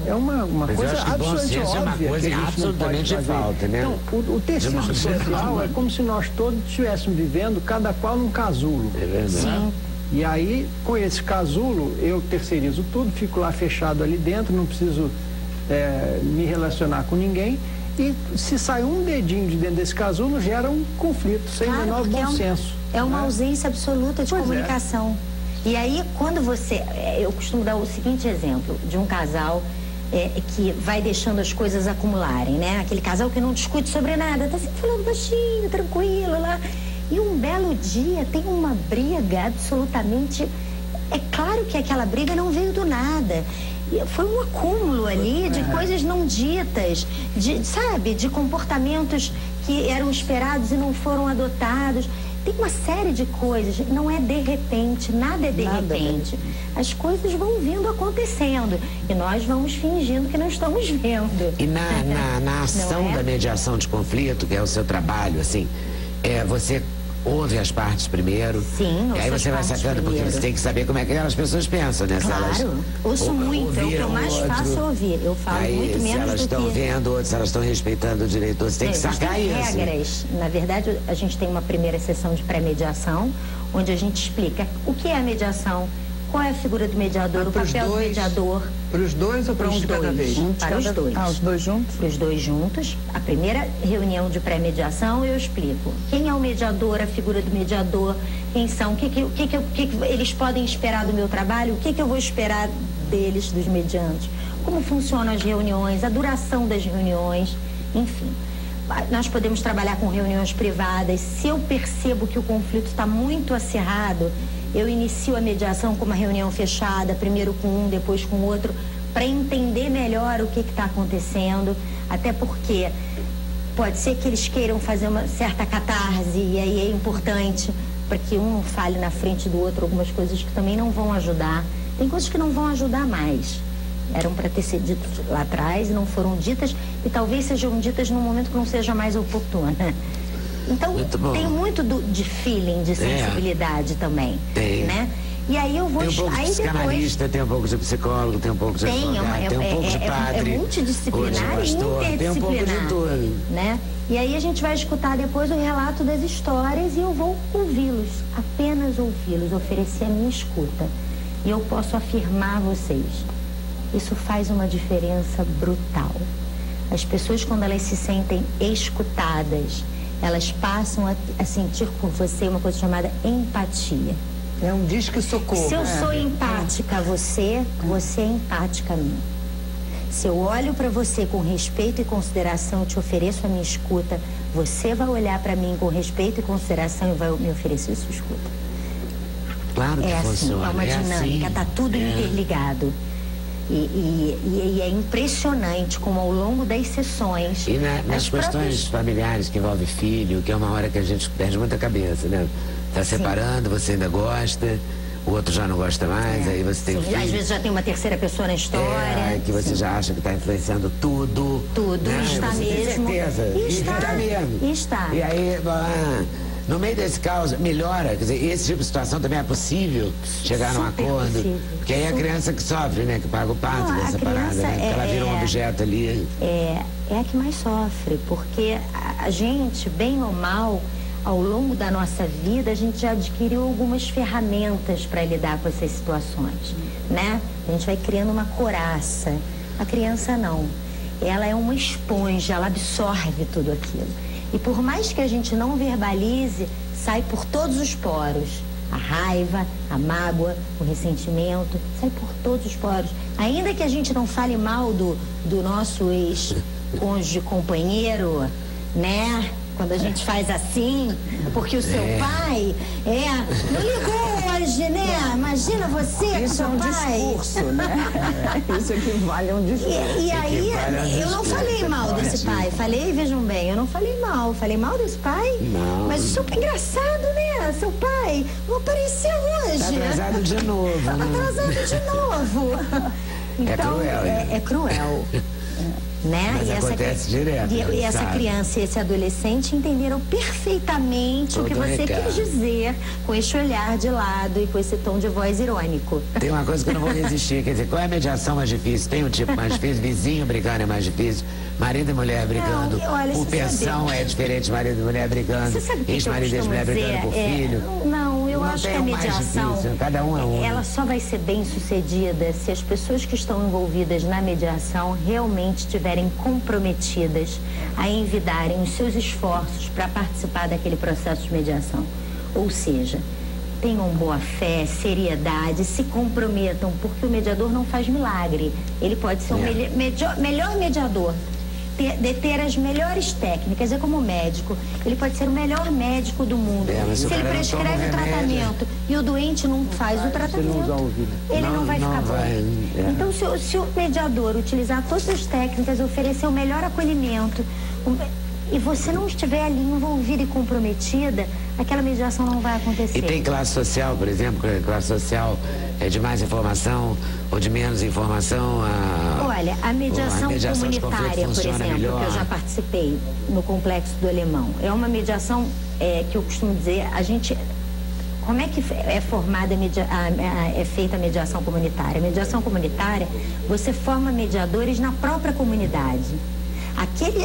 É uma coisa absolutamente óbvia. É uma coisa que absolutamente falta, né? Então, o tecido social é como se nós todos estivéssemos vivendo, cada qual num casulo. É verdade. Sim. E aí, com esse casulo, eu terceirizo tudo, fico lá fechado ali dentro, não preciso me relacionar com ninguém. E se sai um dedinho de dentro desse casulo, gera um conflito, sem o menor bom senso. É uma ausência absoluta de comunicação. E aí, quando você... Eu costumo dar o seguinte exemplo, de um casal que vai deixando as coisas acumularem, né? Aquele casal que não discute sobre nada, tá sempre falando baixinho, tranquilo lá. E um belo dia tem uma briga absolutamente... É claro que aquela briga não veio do nada. Foi um acúmulo ali de coisas não ditas, de comportamentos que eram esperados e não foram adotados. Tem uma série de coisas, não é de repente, nada é de repente. As coisas vão vindo acontecendo e nós vamos fingindo que não estamos vendo. E na ação da mediação de conflito, que é o seu trabalho, assim, você ouve as partes primeiro. Sim, e aí você vai sacando, porque você tem que saber como é que aquelas pessoas pensam, né? Claro, ouço muito, é o que eu mais faço é ouvir. Eu falo muito menos do que... se elas estão vendo, ou se elas estão respeitando o direito, você tem que sacar isso. Regras. Na verdade, a gente tem uma primeira sessão de pré-mediação, onde a gente explica o que é a mediação, qual é a figura do mediador, o papel do mediador. Para os dois ou para um de cada vez? Para os dois. Os dois juntos? Os dois juntos. A primeira reunião de pré-mediação eu explico quem é o mediador, a figura do mediador, quem são, o que eles podem esperar do meu trabalho, o que eu vou esperar deles, dos mediantes, como funcionam as reuniões, a duração das reuniões, enfim. Nós podemos trabalhar com reuniões privadas. Se eu percebo que o conflito está muito acirrado, eu inicio a mediação com uma reunião fechada, primeiro com um, depois com o outro, para entender melhor o que está acontecendo, até porque pode ser que eles queiram fazer uma certa catarse, e aí é importante para que um não fale na frente do outro algumas coisas que também não vão ajudar. Tem coisas que não vão ajudar mais. Eram para ter sido ditas lá atrás e não foram ditas, e talvez sejam ditas num momento que não seja mais oportuno. Então, tem muito de feeling, de sensibilidade também, né? E aí eu vou... Tem um pouco de psicanalista, tem um pouco de psicólogo, tem um pouco de advogado, tem um pouco de padre. É multidisciplinar e interdisciplinar, tem um pouco de tudo, né? E aí a gente vai escutar depois o relato das histórias e eu vou ouvi-los, apenas ouvi-los, oferecer a minha escuta. E eu posso afirmar a vocês, isso faz uma diferença brutal. As pessoas, quando elas se sentem escutadas, elas passam a sentir por você uma coisa chamada empatia. É um disque socorro. Se eu sou empática a você, você é empática a mim. Se eu olho para você com respeito e consideração, te ofereço a minha escuta, você vai olhar para mim com respeito e consideração e vai me oferecer sua escuta. Claro que funciona. É uma dinâmica, está tudo interligado. E é impressionante como ao longo das sessões... E nas questões familiares que envolve filho, que é uma hora que a gente perde muita cabeça, né? Tá separando, você ainda gosta, o outro já não gosta mais, aí você tem filho. Às vezes já tem uma terceira pessoa na história. Que você já acha que está influenciando tudo. Tudo, né? Está você mesmo. Tem certeza. Está mesmo. E está. E aí... no meio desse caos, melhora, quer dizer, esse tipo de situação também é possível chegar num acordo, possível. Porque aí é a criança que sofre, né, que paga o pato dessa parada, né, porque ela vira um objeto ali. É a que mais sofre, porque a gente, bem ou mal, ao longo da nossa vida, a gente já adquiriu algumas ferramentas para lidar com essas situações, né? A gente vai criando uma couraça. A criança não. Ela é uma esponja, ela absorve tudo aquilo. E por mais que a gente não verbalize, sai por todos os poros. A raiva, a mágoa, o ressentimento, sai por todos os poros. Ainda que a gente não fale mal do nosso ex-cônjuge companheiro, né? Quando a gente faz assim, porque o seu pai não ligou hoje, né? Imagina você com seu pai. Isso é um discurso, né? Isso equivale a um discurso. E aí, eu não falei mal desse pai. Falei, vejam bem, eu não falei mal. Falei mal desse pai? Não. Mas o seu pai é engraçado, né? Seu pai não apareceu hoje. Tá atrasado de novo, né? Atrasado de novo. Então, é cruel. Né? Mas acontece direto. E essa criança e esse adolescente entenderam perfeitamente o que você quis dizer com esse olhar de lado e com esse tom de voz irônico. Tem uma coisa que eu não vou resistir, quer dizer, qual é a mediação mais difícil? Tem um tipo mais difícil, vizinho brigando é mais difícil, marido e mulher brigando, por pensão é diferente, marido e mulher brigando, ex-marido e ex-mulher brigando por filho. Não, eu acho que a mediação, cada um é um. ela só vai ser bem sucedida se as pessoas que estão envolvidas na mediação realmente estiverem comprometidas a envidarem os seus esforços para participar daquele processo de mediação. Ou seja, tenham boa fé, seriedade, se comprometam, porque o mediador não faz milagre. Ele pode ser o melhor mediador, ter as melhores técnicas. É como médico, ele pode ser o melhor médico do mundo. Se ele prescreve o tratamento e o doente não faz o tratamento, ele não vai ficar bom. Então, se o mediador utilizar todas as técnicas, oferecer o melhor acolhimento, e você não estiver ali envolvida e comprometida, aquela mediação não vai acontecer. E tem classe social, por exemplo, classe social é de mais informação ou de menos informação? Olha, a mediação comunitária, por exemplo, melhor. Que eu já participei no Complexo do Alemão, é uma mediação que eu costumo dizer, a gente... Como é que é formada, é feita a mediação comunitária? A mediação comunitária, você forma mediadores na própria comunidade.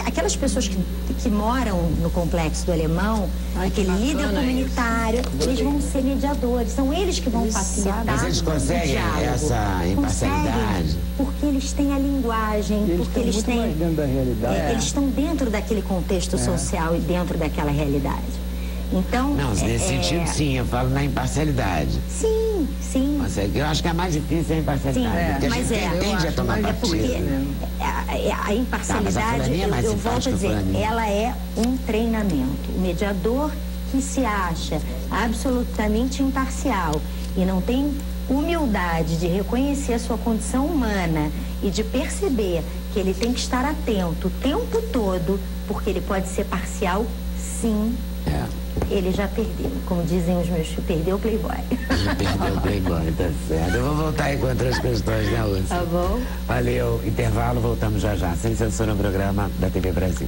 Aquelas pessoas que moram no Complexo do Alemão, aquele líder comunitário, eles vão ser mediadores, são eles que vão facilitar. Mas eles conseguem essa imparcialidade? Porque eles têm a linguagem, porque eles têm... mais dentro da realidade. Eles estão dentro daquele contexto social e dentro daquela realidade. Então... Não, nesse sentido, sim, eu falo na imparcialidade. Sim, sim. Mas eu acho que a mais difícil é a imparcialidade. Porque a gente tende a tomar partido. A imparcialidade, eu volto a dizer, ela é um treinamento. O mediador que se acha absolutamente imparcial e não tem humildade de reconhecer a sua condição humana e de perceber que ele tem que estar atento o tempo todo, porque ele pode ser parcial, sim. Ele já perdeu, como dizem os meus filhos, perdeu o Playboy. Perdeu o Playboy, tá certo. Eu vou voltar aí com outras questões, né, Úrsula? Tá bom. Valeu, intervalo, voltamos já já. Sem censura no programa da TV Brasil.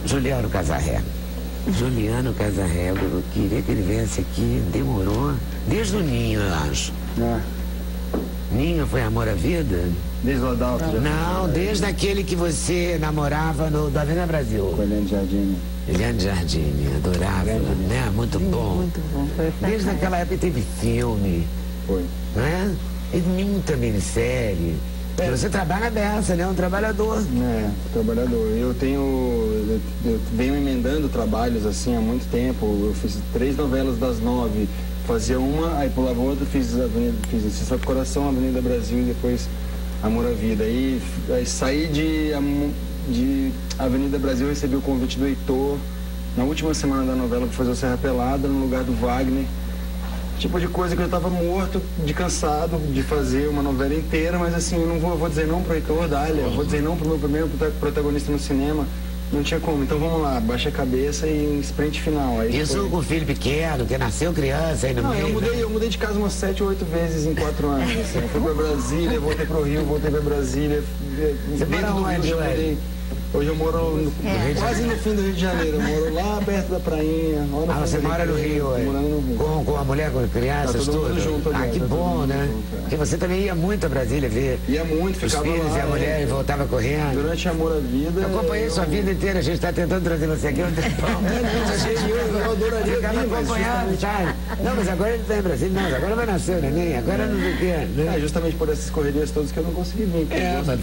Juliano Casarré. Juliano Casarré, eu queria que ele viesse aqui, demorou. Desde o Ninho, eu acho. Ninho foi amor à vida? Desde o Adalto? Não, desde aquele que você namorava do Avenida Brasil. Com Eliane Jardine. Eliane Jardine, adorável, né? Muito bom. Muito bom. Desde aquela época teve filme. Foi. Né? E muita minissérie. Você trabalha dessa, né? Um trabalhador. Trabalhador. Eu venho emendando trabalhos assim há muito tempo. Eu fiz 3 novelas das 9. Fazia uma, aí pulava outra, fiz Cissa do Coração, Avenida Brasil e depois Amor à Vida. Aí saí de Avenida Brasil, recebi o convite do Heitor na última semana da novela para fazer o Serra Pelada, no lugar do Wagner. Tipo de coisa que eu estava morto, cansado de fazer uma novela inteira, mas assim, eu não vou dizer não pro Heitor Dália, eu vou dizer não pro meu primeiro protagonista no cinema. Não tinha como, então vamos lá, baixa a cabeça e sprint final. Aí isso com o filho pequeno, que nasceu criança aí no meio. Eu mudei de casa umas 7 ou 8 vezes em 4 anos. Assim. Eu fui pra Brasília, voltei pro Rio, voltei pra Brasília. Você mora onde, Hoje eu moro quase no fim do Rio de Janeiro. Eu moro lá perto da prainha. Você mora no Rio hoje? Morando no Rio. Com a mulher, com crianças, todo mundo junto ali. Que bom, né? Porque você também ia muito a Brasília ver. Ia muito, ficava os filhos lá, e a mulher e voltava correndo. Durante Amor à Vida. Eu acompanhei sua vida inteira, a gente está tentando trazer você aqui há um tempão. Eu adoraria ficava acompanhando, sabe? Não, mas agora ele está em Brasília. Não, agora vai nascer o neném, agora não sei o quê. Né? Justamente por essas correrias todas que eu não consegui vir. Mas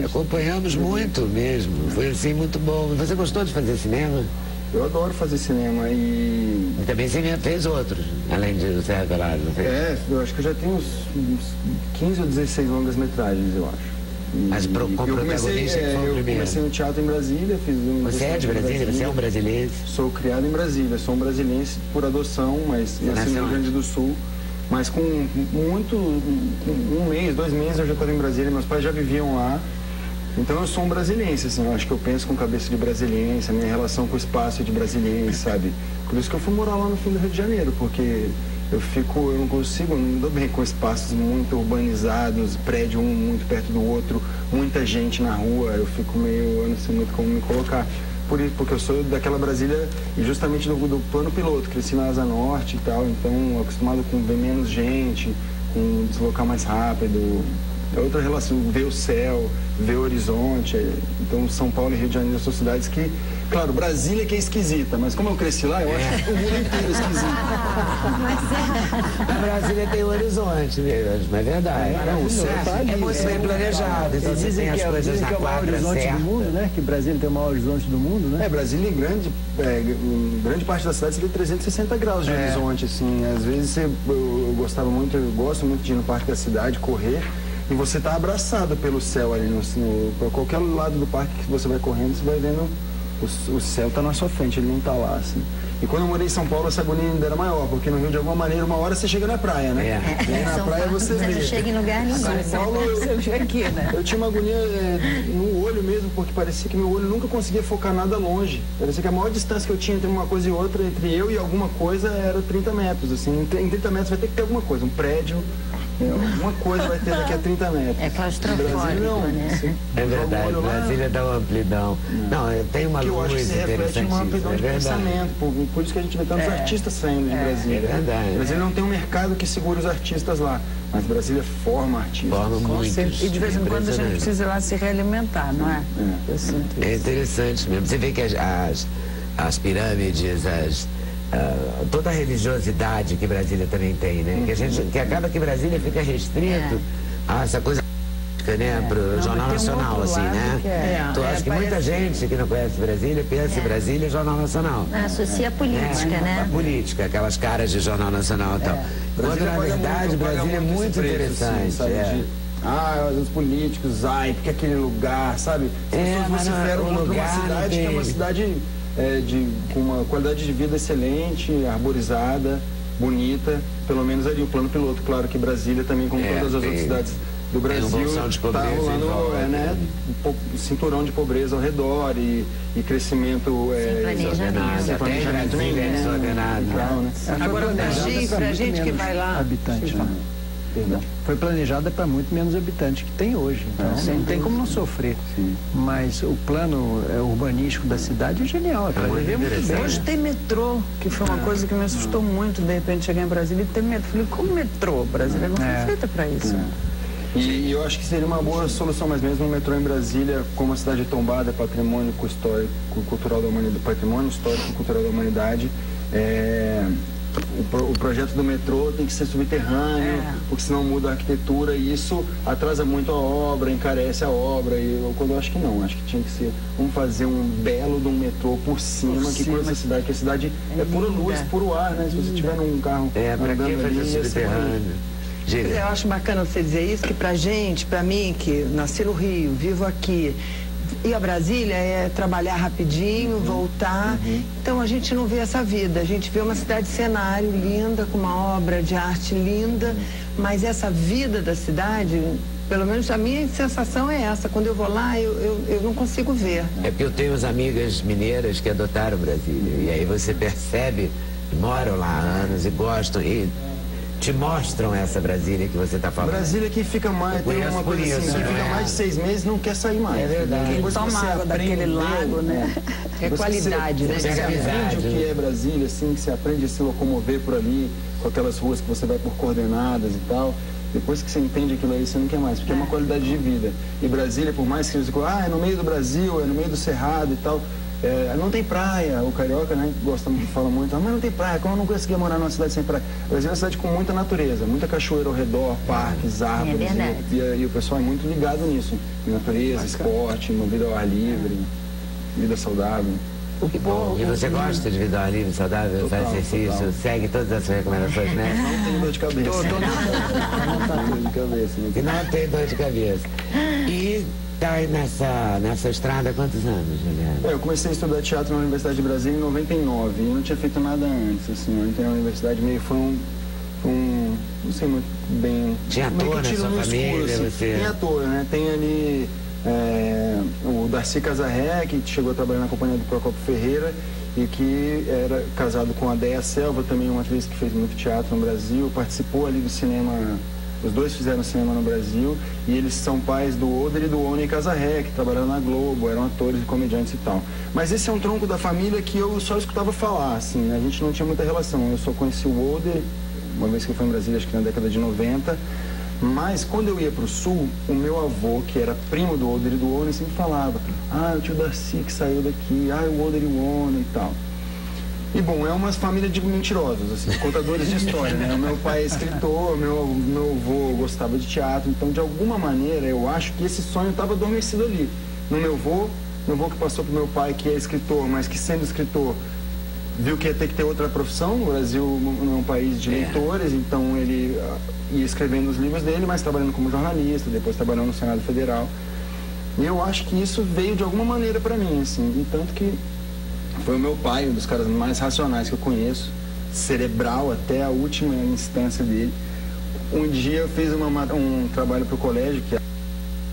acompanhamos muito mesmo. Foi assim muito bom. Você gostou de fazer cinema? Eu adoro fazer cinema e também você fez outros, além de Serra Pelada, não fez? Eu acho que eu já tenho uns 15 ou 16 longas-metragens, eu acho. Mas com protagonista que foi o primeiro? Eu comecei no teatro em Brasília, fiz Você é de Brasília? Você é um brasileiro? Sou criado em Brasília, sou um brasilense por adoção, mas nasci no Rio Grande do Sul. Mas com um mês, 2 meses eu já estava em Brasília, meus pais já viviam lá. Então eu sou um brasiliense, assim, eu acho que eu penso com cabeça de brasiliense, a minha relação com o espaço é de brasiliense, sabe? Por isso que eu fui morar lá no fim do Rio de Janeiro, porque eu não consigo, não me dou bem com espaços muito urbanizados, prédio um muito perto do outro, muita gente na rua, eu não sei muito como me colocar. Por isso, porque eu sou daquela Brasília, e justamente do plano piloto, cresci na Asa Norte e tal, então acostumado com ver menos gente, com deslocar mais rápido. É outra relação, ver o céu, ver o horizonte. Então, São Paulo e Rio de Janeiro são cidades que... Claro, Brasília que é esquisita, mas como eu cresci lá, eu acho que o mundo inteiro é esquisito. Brasília tem um horizonte mesmo, é verdade. O céu tá ali. É muito bem planejado, então você tem as coisas na que é o maior quadra horizonte certa. do mundo, né? Que Brasília tem o maior horizonte do mundo, né? Brasília em grande parte da cidade você vê 360 graus de horizonte, assim. Às vezes eu gosto muito de ir no parque da cidade, correr, e você tá abraçado pelo céu ali, pra qualquer lado do parque que você vai correndo, você vai vendo o céu tá na sua frente, ele não tá lá, assim. E quando eu morei em São Paulo, essa agonia ainda era maior, porque no Rio, de alguma maneira, uma hora você chega na praia, né? E aí na praia você vê. Você não chega em lugar nenhum. São Paulo, Você vê aqui, né? eu tinha uma agonia no olho mesmo, porque parecia que meu olho nunca conseguia focar nada longe. Parecia que a maior distância que eu tinha entre uma coisa e outra, entre eu e alguma coisa, era 30 metros, assim. Em 30 metros vai ter que ter alguma coisa, um prédio, alguma coisa vai ter daqui a 30 metros. É claustrofóbico, né? Assim, É verdade, Brasília dá uma amplidão. Não, tem uma que eu acho que luz se reflete em uma amplidão de pensamento. Por isso que a gente vê tantos artistas saindo de Brasília. É verdade. Brasília não tem um mercado que segure os artistas lá, mas Brasília forma artistas. Forma muitos. E de vez em quando a gente precisa ir lá se realimentar, não é? Eu sinto É isso. interessante mesmo. Você vê que as pirâmides, toda a religiosidade que Brasília também tem, né? Que acaba que Brasília fica restrito a essa coisa, né, pro Jornal Nacional, assim, né? Então acho que muita gente que não conhece Brasília pensa em Brasília e Jornal Nacional. Associa a política, né? A política, aquelas caras de Jornal Nacional e tal. Quando na verdade Brasília é muito interessante. Os políticos, porque aquele lugar, sabe? As pessoas vociferam contra uma cidade que é uma cidade com uma qualidade de vida excelente, arborizada, bonita, pelo menos ali o plano piloto. Claro que Brasília também, como todas as outras cidades do Brasil, está rolando um cinturão de pobreza ao redor e crescimento planejamento. Até Brasília é desordenado. Agora, pra gente que vai lá... Habitante, né? Foi planejada para muito menos habitantes que tem hoje. Então não tem como não sofrer. Mas o plano urbanístico da cidade é genial. Hoje tem metrô, que foi uma coisa que me assustou muito, de repente chegar em Brasília e ter metrô. Falei, como metrô? Brasília não foi feita para isso. E eu acho que seria uma boa solução, mas mesmo o metrô em Brasília, como a cidade é tombada, patrimônio histórico, cultural da humanidade, patrimônio histórico e cultural da humanidade, o projeto do metrô tem que ser subterrâneo, porque senão muda a arquitetura e isso atrasa muito a obra, encarece a obra. E eu acho que não, acho que tinha que ser, vamos fazer um belo de um metrô por cima que cruza a cidade, que a cidade é pura luz, puro ar, né? Se você tiver num carro pra que fazer subterrâneo? Eu acho bacana você dizer isso, que pra gente, pra mim, que nasci no Rio, vivo aqui, ir a Brasília é trabalhar rapidinho, voltar. Então a gente não vê essa vida, a gente vê uma cidade cenário linda, com uma obra de arte linda, mas essa vida da cidade, pelo menos a minha sensação é essa. Quando eu vou lá, eu não consigo ver. É porque eu tenho as amigas mineiras que adotaram Brasília, e aí você percebe, moram lá há anos e gostam, e te mostram essa Brasília que você está falando. Brasília que fica mais, tem uma coisa assim, que fica mais de 6 meses não quer sair mais. É verdade. Quem toma água daquele lago, né? É qualidade, né? Você aprende o que é Brasília, assim, que você aprende a se locomover por ali, com aquelas ruas que você vai por coordenadas e tal. Depois que você entende aquilo aí, você não quer mais, porque é uma qualidade de vida. E Brasília, por mais que você fale, é no meio do Brasil, é no meio do Cerrado e tal, não tem praia. O carioca, né, fala muito, mas não tem praia, como eu não conseguia morar numa cidade sem praia? Brasília é uma cidade com muita natureza, muita cachoeira ao redor, parques, árvores, e o pessoal é muito ligado nisso, em natureza, esporte, uma vida ao ar livre, vida saudável. Que bom. E você gosta de vida ao ar livre, saudável, faz exercício, segue todas as recomendações, né? Não tenho dor de cabeça. E não tem dor de cabeça. E tá aí nessa estrada há quantos anos, Juliano? Eu comecei a estudar teatro na Universidade de Brasília em 99 e não tinha feito nada antes, assim. Eu entrei na universidade meio foi um não sei muito bem. Tinha ator na sua família? Assim. Tem ator, né? Tem ali o Darcy Casarré, que chegou a trabalhar na companhia do Procopio Ferreira e que era casado com a Deia Selva, também uma atriz que fez muito teatro no Brasil, participou ali do cinema. Os dois fizeram cinema no Brasil e eles são pais do Oder e do Oni Casarré, que trabalharam na Globo, eram atores e comediantes e tal. Mas esse é um tronco da família que eu só escutava falar, assim, né? A gente não tinha muita relação. Eu só conheci o Oder uma vez que eu fui em Brasília, acho que na década de 90, Mas quando eu ia para o sul, o meu avô, que era primo do Oder e do Ono, sempre falava: ah, o tio Darcy que saiu daqui, ah, o Oder e o Ono e tal. E bom, é uma família de mentirosos, assim, contadores de história, né? O meu pai é escritor, meu avô gostava de teatro, então de alguma maneira eu acho que esse sonho estava adormecido ali. No meu avô que passou pro meu pai, que é escritor, mas que sendo escritor viu que ia ter que ter outra profissão. O Brasil não é um país de leitores, então ele ia escrevendo os livros dele, mas trabalhando como jornalista, depois trabalhando no Senado Federal. E eu acho que isso veio de alguma maneira para mim, assim, e tanto que foi o meu pai, um dos caras mais racionais que eu conheço, cerebral até a última instância dele. Um dia eu fiz um trabalho para o colégio, que é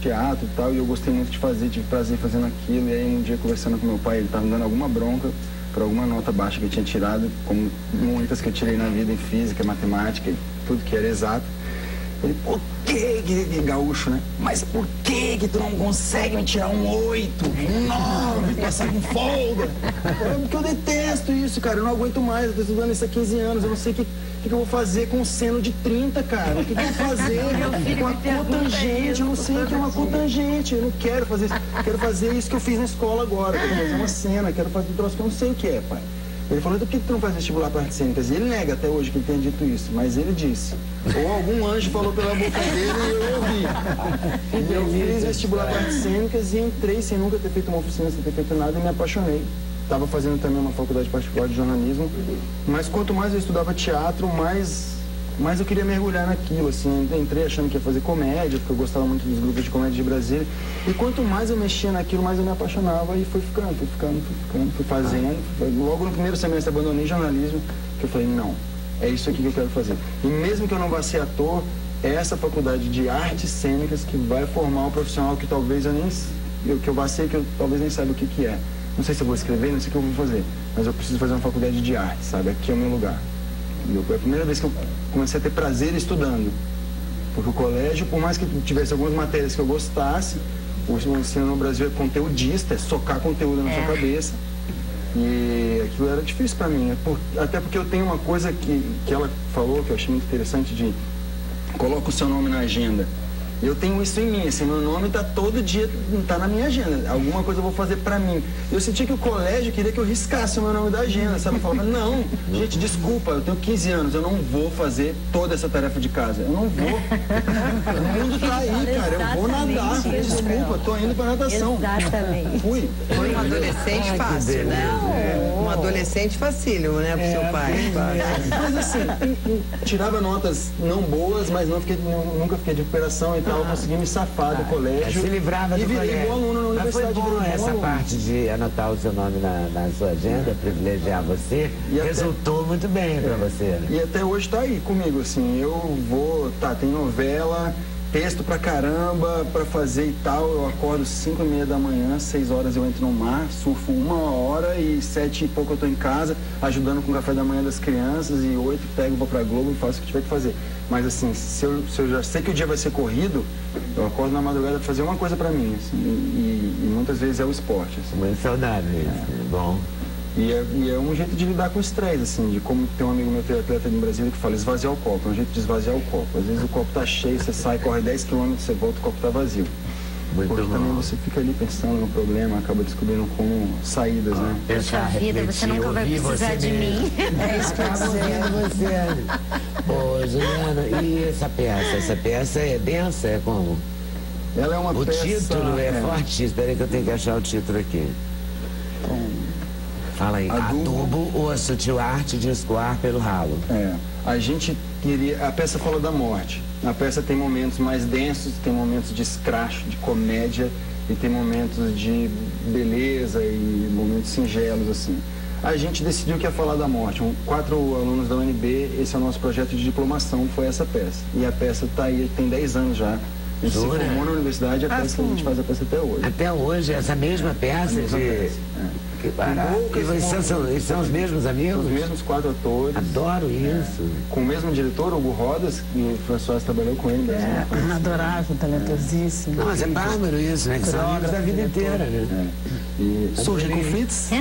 teatro e tal, e eu gostei muito de fazer, tive prazer fazendo aquilo. E aí um dia conversando com meu pai, ele estava me dando alguma bronca por alguma nota baixa que eu tinha tirado, como muitas que eu tirei na vida em física, matemática, tudo que era exato. Ele: por que gaúcho, né? Mas por que tu não consegue me tirar um 8, um 9, passar com folga? Porque eu detesto isso, cara. Eu não aguento mais. Eu tô estudando isso há 15 anos. Eu não sei o que eu vou fazer com um seno de 30, cara. O que eu vou fazer com a cotangente? Eu não sei o que é uma cotangente. Eu não quero fazer isso. Eu quero fazer isso que eu fiz na escola agora. Quero fazer uma cena. Quero fazer um troço que eu não sei o que é, pai. Ele falou: por que tu não faz vestibular para artes cênicas? E ele nega até hoje que ele tenha dito isso, mas ele disse. Ou algum anjo falou pela boca dele e eu ouvi. E eu fiz vestibular para artes cênicas e entrei sem nunca ter feito uma oficina, sem ter feito nada, e me apaixonei. Estava fazendo também uma faculdade particular de jornalismo, mas quanto mais eu estudava teatro, mais eu queria mergulhar naquilo, assim. Entrei achando que ia fazer comédia, porque eu gostava muito dos grupos de comédia de Brasília. E quanto mais eu mexia naquilo, mais eu me apaixonava, e fui fazendo. Logo no primeiro semestre abandonei jornalismo, que eu falei: não, é isso aqui que eu quero fazer. E mesmo que eu não vá ser ator, é essa faculdade de artes cênicas que vai formar um profissional que talvez eu vá ser, que eu talvez nem saiba o que é. Não sei se eu vou escrever, não sei o que eu vou fazer, mas eu preciso fazer uma faculdade de arte, sabe? Aqui é o meu lugar. E foi a primeira vez que eu comecei a ter prazer estudando. Porque o colégio, por mais que tivesse algumas matérias que eu gostasse, o ensino no Brasil é conteudista, é socar conteúdo na sua cabeça. E aquilo era difícil para mim, né? Até porque eu tenho uma coisa que ela falou, que eu achei muito interessante, de coloca o seu nome na agenda. Eu tenho isso em mim, assim, meu nome tá todo dia, tá na minha agenda. Alguma coisa eu vou fazer pra mim. Eu senti que o colégio queria que eu riscasse o meu nome da agenda, sabe? Eu falava: não, gente, desculpa, eu tenho 15 anos, eu não vou fazer toda essa tarefa de casa. Eu não vou. O mundo tá aí, cara, eu vou nadar. Desculpa, tô indo pra natação. Exatamente. Fui. Foi um adolescente fácil, né? Um adolescente facílimo, né, pro seu pai. Mas assim, tirava notas não boas, mas nunca fiquei de recuperação e tal. Eu consegui me safar do colégio. Se livrava do colégio. E virei bom aluno na universidade. Mas foi bom essa parte de anotar o seu nome na sua agenda, privilegiar você. E resultou muito bem pra você, né? E até hoje tá aí comigo, assim. Eu vou... tem novela, texto pra caramba pra fazer e tal. Eu acordo 5h30 da manhã, 6 horas eu entro no mar, surfo 1 hora e 7 e pouco eu tô em casa, ajudando com o café da manhã das crianças, e 8 pego, vou pra Globo e faço o que tiver que fazer. Mas assim, se eu já sei que o dia vai ser corrido, eu acordo na madrugada pra fazer uma coisa pra mim, assim, e muitas vezes é o esporte. Assim. Muito saudável isso, bom. E é um jeito de lidar com o estresse, assim, de como tem um amigo meu, atleta de Brasília, que fala: esvaziar o copo, é um jeito de esvaziar o copo. Às vezes o copo tá cheio, você sai, corre 10 km, você volta, o copo tá vazio. Porque também você fica ali pensando no problema, acaba descobrindo como saídas, né? Poxa vida, você nunca vai precisar de mim. É isso que eu dizendo. Ô, Juliana, e essa peça? Essa peça é densa? É como? Ela é uma peça... O título é forte. Espera aí que eu tenho que achar o título aqui. Fala aí. Adubo ou a sutil arte de escoar pelo ralo. A gente queria... A peça fala da morte. A peça tem momentos mais densos, tem momentos de escracho, de comédia, e tem momentos de beleza e momentos singelos, assim. A gente decidiu que ia falar da morte. 4 alunos da UNB, esse é o nosso projeto de diplomação, foi essa peça. E a peça tá aí, tem 10 anos já. A gente se formou na universidade, a gente faz a peça até hoje. Até hoje, essa mesma peça? Que barato. E são os mesmos amigos? Os mesmos 4 atores. Adoro isso. Com o mesmo diretor, Hugo Rodas, e o François trabalhou com ele. Adorável, talentosíssimo. Não, mas é bárbaro isso, né? Que são amigos da vida inteira, né? Surgem conflitos? A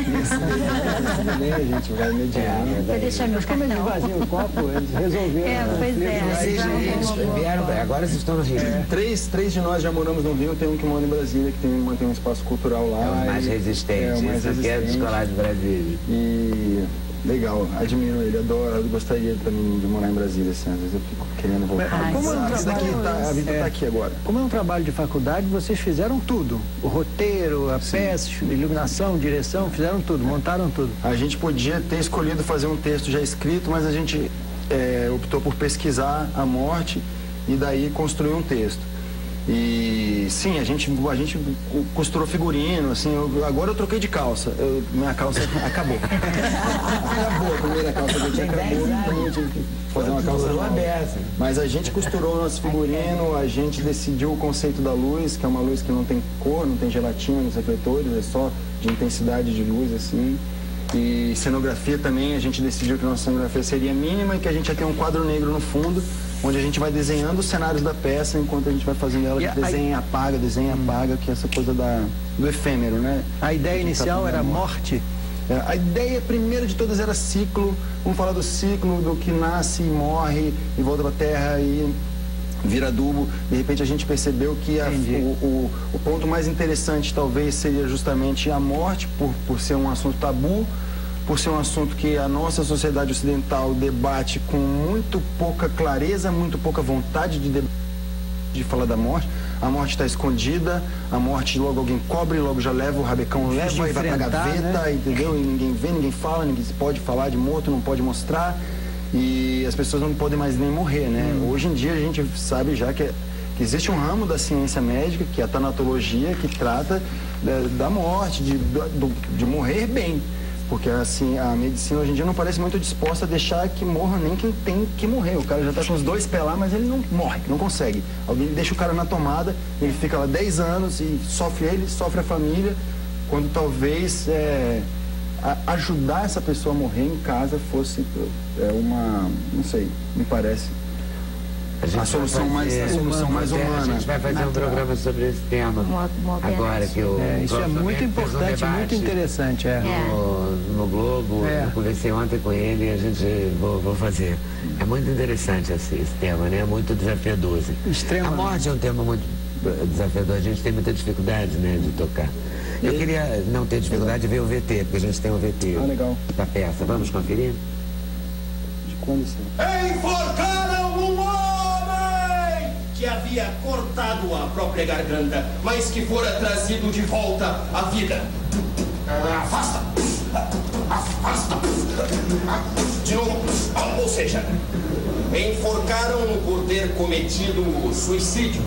gente vai mediar. Vou deixar meu Como eles cartão. vaziam o copo, eles resolveram. Pois Vocês vieram, agora vocês estão no Rio. Três de nós já moramos no Rio, tem um que mora em Brasília, que mantém um espaço cultural lá. É o mais resistente, mais isso aqui é descolar de Brasília. E legal, admiro ele, adoro, eu gostaria também de morar em Brasília, assim, às vezes eu fico querendo voltar. Como é um trabalho, a vida está aqui agora. Como é um trabalho de faculdade, vocês fizeram tudo. O roteiro, a peça, iluminação, direção, fizeram tudo, montaram tudo. A gente podia ter escolhido fazer um texto já escrito, mas a gente optou por pesquisar a morte e daí construir um texto. E sim, a gente costurou figurino, assim, agora eu troquei de calça. Minha calça acabou. Acabou, a primeira calça que eu tinha acabou, então eu tive que fazer uma calça nova. Mas a gente costurou o nosso figurino, a gente decidiu o conceito da luz, que é uma luz que não tem cor, não tem gelatina nos refletores, é só de intensidade de luz, assim. E cenografia também, a gente decidiu que a nossa cenografia seria mínima e que a gente ia ter um quadro negro no fundo, onde a gente vai desenhando os cenários da peça enquanto a gente vai fazendo ela de desenha e apaga, que é essa coisa do efêmero, né? A ideia inicial era morte? A ideia primeira de todas era ciclo, vamos falar do ciclo, do que nasce e morre e volta para a terra e vira adubo. De repente a gente percebeu que o ponto mais interessante talvez seria justamente a morte, por ser um assunto tabu, por ser um assunto que a nossa sociedade ocidental debate com muito pouca clareza, muito pouca vontade de falar da morte. A morte está escondida, a morte logo alguém cobre, logo já leva, o rabecão leva e vai pra gaveta, né? Entendeu? E ninguém vê, ninguém fala, ninguém pode falar de morto, não pode mostrar. E as pessoas não podem mais nem morrer, né? Hoje em dia a gente sabe já que existe um ramo da ciência médica, que é a tanatologia, que trata da morte, de morrer bem. Porque assim, a medicina hoje em dia não parece muito disposta a deixar que morra nem quem tem que morrer. O cara já está com os 2 pés lá, mas ele não morre, não consegue. Alguém deixa o cara na tomada, ele fica lá 10 anos e sofre ele, sofre a família, quando talvez ajudar essa pessoa a morrer em casa fosse não sei, me parece a solução mais humana. A gente vai fazer um programa sobre esse tema agora que isso é muito importante, muito interessante. No Globo, eu conversei ontem com ele e a gente vou fazer. É muito interessante esse tema, né? É muito desafiador. A morte é um tema muito desafiador, a gente tem muita dificuldade, né, de tocar. Eu queria não ter dificuldade de ver o VT, porque a gente tem um VT da peça. Vamos conferir? De quando isso? Enforcaram um homem que havia cortado a própria garganta, mas que fora trazido de volta à vida. Afasta! Afasta! De novo. Ou seja, enforcaram-no por ter cometido suicídio.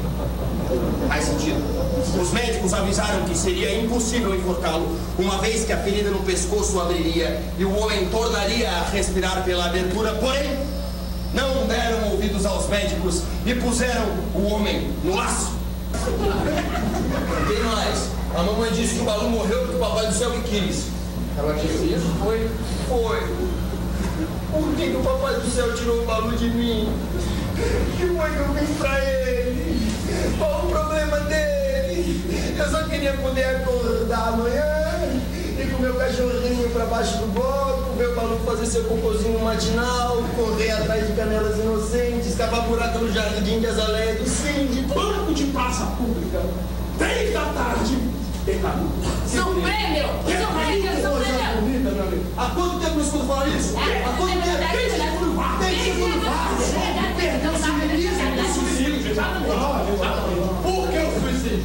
Faz sentido. Os médicos avisaram que seria impossível enforcá-lo, uma vez que a ferida no pescoço abriria e o homem tornaria a respirar pela abertura, porém, não deram ouvidos aos médicos e puseram o homem no laço. Tem mais. A mamãe disse que o Balu morreu porque o papai do céu que quis. Ela disse isso? Foi? Foi. Por que o papai do céu tirou o Balu de mim? Que foi que eu fiz pra ele? Qual o problema dele? Eu só queria poder acordar amanhã e com meu cachorrinho pra baixo do bloco, ver o Balu fazer seu cocôzinho matinal, correr atrás de canelas inocentes, cavar buraco no jardim de azaleia do síndico. Banco de praça pública, 3 da tarde. São prêmio! São prêmio! Há quanto tempo eu escuto falar isso? Há quanto tempo? Tem por que o suicídio?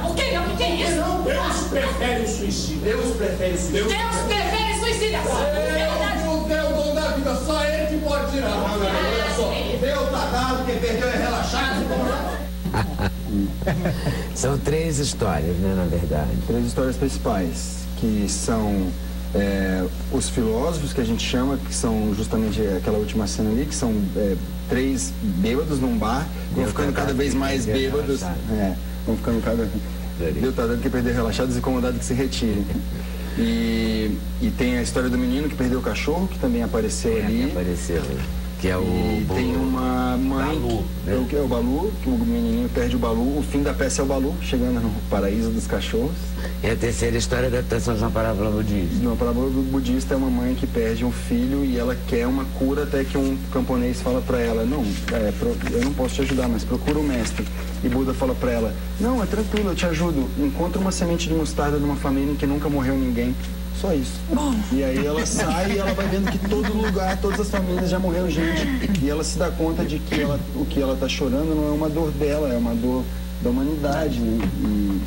Por que não? O que é isso? Deus prefere o suicídio. Deus prefere suicídio. Deus prefere suicídio. Não tem o dom da vida, só ele que pode tirar. Olha só, Deus tá dado, quem perdeu é relaxado. São 3 histórias, né, na verdade. 3 histórias principais, que são os filósofos, que a gente chama, que são justamente aquela última cena ali, que são 3 bêbados num bar, vão ficando cada vez mais bêbados. Vão ficando cada... Deus tá dando que perder relaxados e incomodados que se retirem. E tem a história do menino que perdeu o cachorro, que também apareceu ali. Que apareceu, que é o... tem uma mãe, Balu, né? que é o Balu, que o menininho perde o Balu. O fim da peça é o Balu, chegando no paraíso dos cachorros. E a terceira história da adaptação de uma parábola budista. Uma parábola budista é uma mãe que perde um filho e ela quer uma cura, até que um camponês fala para ela, não, eu não posso te ajudar, mas procura o mestre. E Buda fala para ela, não, é tranquilo, eu te ajudo. Encontra uma semente de mostarda numa família em que nunca morreu ninguém. Só isso. E aí ela sai e ela vai vendo que todo lugar, todas as famílias já morreu gente. E ela se dá conta de que o que ela tá chorando não é uma dor dela, é uma dor da humanidade, né?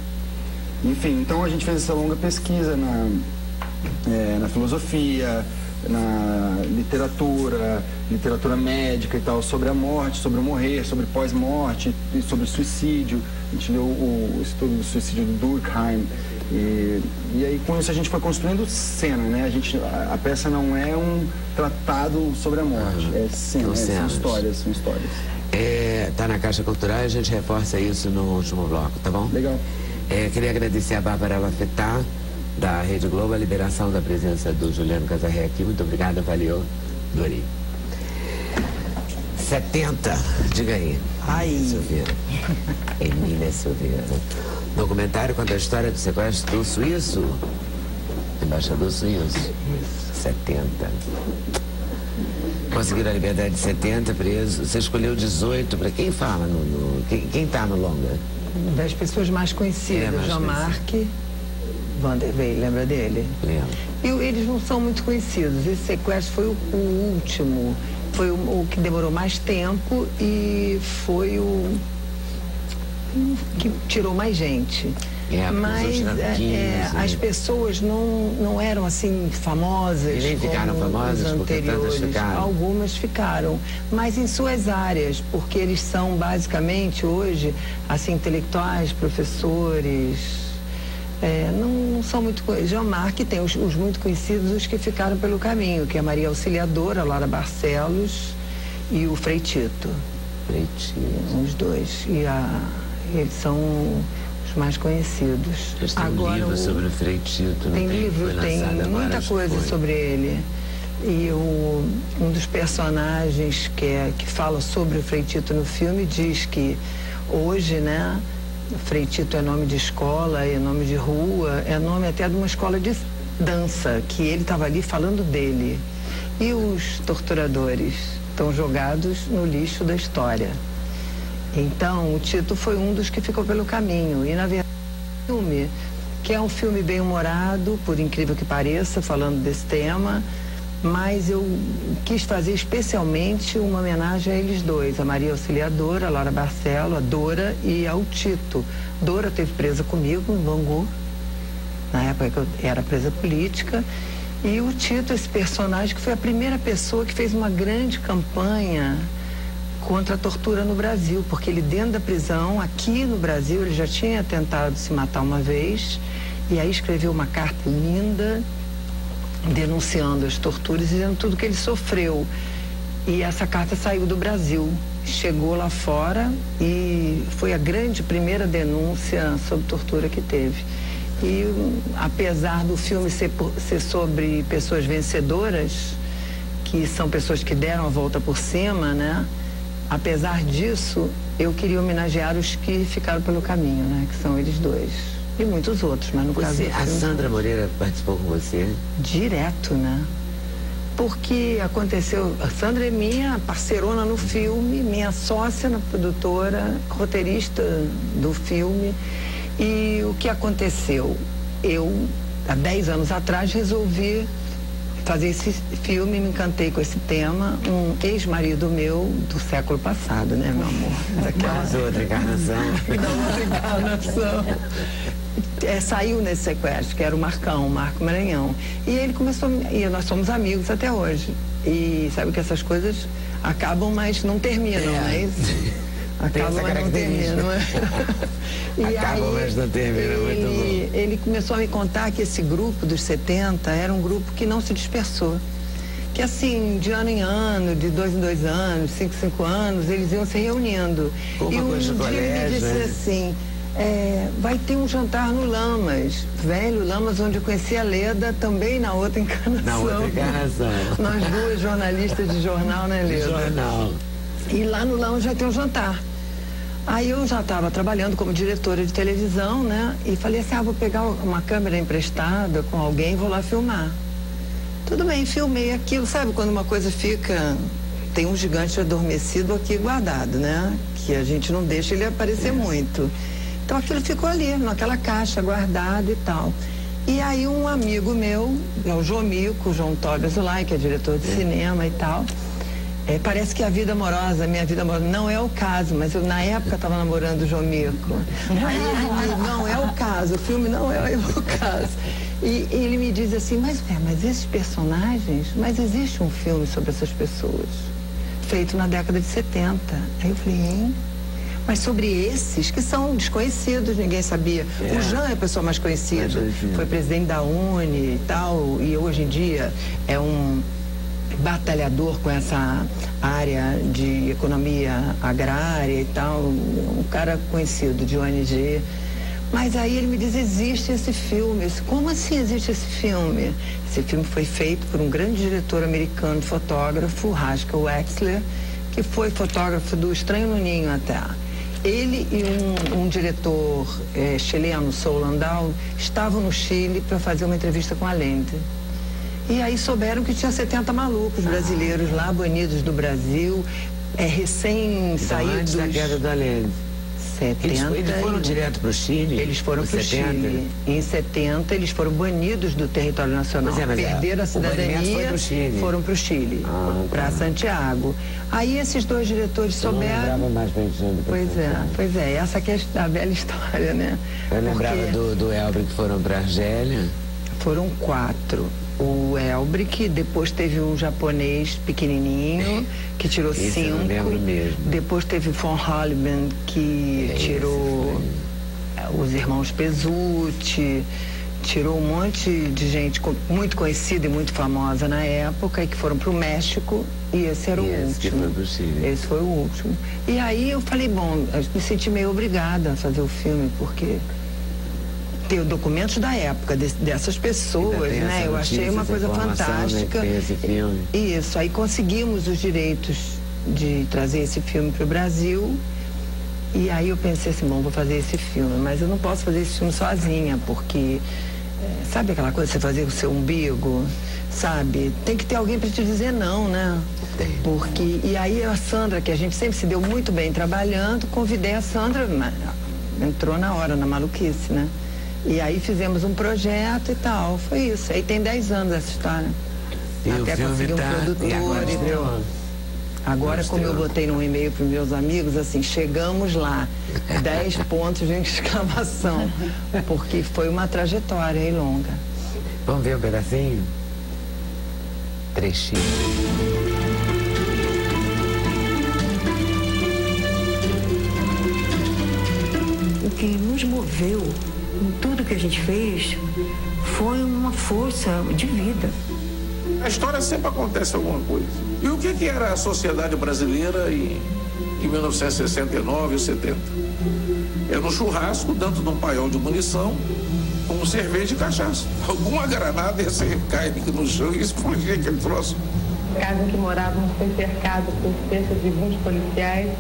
Enfim, então a gente fez essa longa pesquisa na filosofia, na literatura médica e tal, sobre a morte, sobre o morrer, sobre pós-morte e sobre suicídio. A gente leu o estudo do suicídio do Durkheim. E aí com isso a gente foi construindo cena, né? A peça não é um tratado sobre a morte, é cena, são histórias. Tá na Caixa Cultural e a gente reforça isso no último bloco, tá bom? Legal. Queria agradecer a Bárbara Lafetá, da Rede Globo, a liberação da presença do Juliano Casarré aqui. Muito obrigada, valeu, adorei. 70, diga aí. Ai. Silveira. Emília Silveira. Documentário conta a história do sequestro do suíço. Embaixador suíço. 70. Conseguiram a liberdade de 70, preso. Você escolheu 18. Para quem fala? Quem tá no longa? Das pessoas mais conhecidas. Jean-Marc Vanderlei, lembra dele? Lembro. E eles não são muito conhecidos. Esse sequestro foi o último. Foi o que demorou mais tempo e foi o que tirou mais gente. Mas as pessoas não eram assim famosas. E nem ficaram famosas porque tantas ficaram. Algumas ficaram, mas em suas áreas, porque eles são basicamente hoje assim intelectuais, professores. Não são muito conhecidos. Jean-Marc tem os muito conhecidos, os que ficaram pelo caminho, que é a Maria Auxiliadora, a Laura Barcelos e o Frei Tito. Frei Tito. Os dois. Eles são os mais conhecidos. Tem um livro sobre o Frei Tito. Tem livro, tem muita coisa sobre ele. E um dos personagens que fala sobre o Frei Tito no filme diz que hoje, né, Frei Tito é nome de escola, é nome de rua, é nome até de uma escola de dança, que ele estava ali falando dele. E os torturadores estão jogados no lixo da história. Então, o Tito foi um dos que ficou pelo caminho. E, na verdade, o filme, que é um filme bem-humorado, por incrível que pareça, falando desse tema, mas eu quis fazer especialmente uma homenagem a eles dois, a Maria Auxiliadora, a Laura Barcelo, a Dora e ao Tito. Dora esteve presa comigo em Bangu, na época que eu era presa política, e o Tito, esse personagem, que foi a primeira pessoa que fez uma grande campanha contra a tortura no Brasil, porque ele dentro da prisão, aqui no Brasil, ele já tinha tentado se matar uma vez, e aí escreveu uma carta linda, denunciando as torturas e dizendo tudo que ele sofreu. E essa carta saiu do Brasil, chegou lá fora e foi a primeira denúncia sobre tortura que teve. E apesar do filme ser sobre pessoas vencedoras, que são pessoas que deram a volta por cima, né? Apesar disso, eu queria homenagear os que ficaram pelo caminho, né? Que são eles dois. E muitos outros, mas no caso... A Sandra Moreira participou com você? Direto, né? Porque aconteceu... A Sandra é minha parceirona no filme, minha sócia na produtora, roteirista do filme. E o que aconteceu? Eu, há 10 anos atrás, resolvi fazer esse filme, me encantei com esse tema. Um ex-marido meu do século passado, né, meu amor? Da outra encarnação. Da outra encarnação. Saiu nesse sequestro, que era o Marco Maranhão. E ele começou, e nós somos amigos até hoje. E sabe que essas coisas acabam, mas não terminam, não é isso? Acabam, mas não terminam. Acabam, mas não terminam, muito bom. Ele começou a me contar que esse grupo dos 70 era um grupo que não se dispersou. Que assim, de ano em ano, de 2 em 2 anos, 5 em 5 anos, eles iam se reunindo. E um dia ele disse assim... vai ter um jantar no Lamas, velho Lamas, onde eu conheci a Leda também na outra encarnação. Na outra encarnação. Nós duas jornalistas de jornal, né, Leda? De jornal. E lá no Lamas vai ter um jantar. Aí eu já estava trabalhando como diretora de televisão, né? E falei assim, vou pegar uma câmera emprestada com alguém e vou lá filmar. Tudo bem, filmei aquilo. Sabe quando uma coisa fica... Tem um gigante adormecido aqui guardado, né? Que a gente não deixa ele aparecer muito. Então aquilo ficou ali, naquela caixa, guardado e tal. E aí um amigo meu, é o Jomico, João Tobias Zulay, que é diretor de cinema e tal... parece que a vida amorosa, minha vida amorosa, não é o caso, mas eu na época estava namorando o Jomico. Aí ele não é o caso, o filme não é o caso. E ele me diz assim, mas esses personagens, mas existe um filme sobre essas pessoas, feito na década de 70. Aí eu falei, hein? Mas sobre esses que são desconhecidos, ninguém sabia. O Jean é a pessoa mais conhecida, foi presidente da UNE e tal, e hoje em dia é um batalhador com essa área de economia agrária e tal, um cara conhecido de ONG. Mas aí ele me diz, existe esse filme. Como assim existe esse filme? Esse filme foi feito por um grande diretor americano, fotógrafo, Haskell Wexler, que foi fotógrafo do Estranho no Ninho até. Ele e um diretor chileno, Saul Landau, estavam no Chile para fazer uma entrevista com a Allende. E aí souberam que tinha 70 malucos brasileiros lá, banidos do Brasil, recém-saídos... Antes da queda da Allende. 70... Eles foram direto para o Chile? Eles foram para o Chile. Em 70, eles foram banidos do território nacional. Perderam a cidadania, foram para o Chile, para Santiago. Aí esses dois diretores souberam... Eu não lembrava mais bem de Pois é, essa que é a velha história, né? Eu lembrava do Elbrick que foram para a Argélia. Foram 4. O Elbrick, depois teve um japonês pequenininho, que tirou 5. Eu lembro mesmo. Depois teve o von Holleben, que tirou os irmãos Pesutti, tirou um monte de gente muito conhecida e muito famosa na época, e que foram para o México, e esse era o último. Que foi pro Chile. Esse foi o último. E aí eu falei, bom, eu me senti meio obrigada a fazer o filme, porque... ter documentos da época dessas pessoas, né? Eu achei uma coisa fantástica. Né, esse filme. Isso, aí conseguimos os direitos de trazer esse filme para o Brasil. E aí eu pensei assim, bom, vou fazer esse filme, mas eu não posso fazer esse filme sozinha, porque sabe aquela coisa de você fazer o seu umbigo, sabe? Tem que ter alguém para te dizer não, né? Porque e aí a Sandra, que a gente sempre se deu muito bem trabalhando, convidei a Sandra, entrou na hora, na maluquice, né? E aí fizemos um projeto e tal, foi isso. Aí tem 10 anos essa história. E até conseguir um produtor e tal. Agora, como eu botei num e-mail para os meus amigos, assim, chegamos lá, 10 pontos de exclamação, porque foi uma trajetória aí longa. Vamos ver um pedacinho? Trechinho. O que nos moveu em tudo que a gente fez foi uma força de vida. A história sempre acontece alguma coisa. E o que era a sociedade brasileira em 1969 ou 70? Era um churrasco dentro de um paiol de munição com cerveja e cachaça. Alguma granada ia ser cair no chão e explodir aquele troço. A casa em que morávamos foi cercada por cerca de 20 policiais.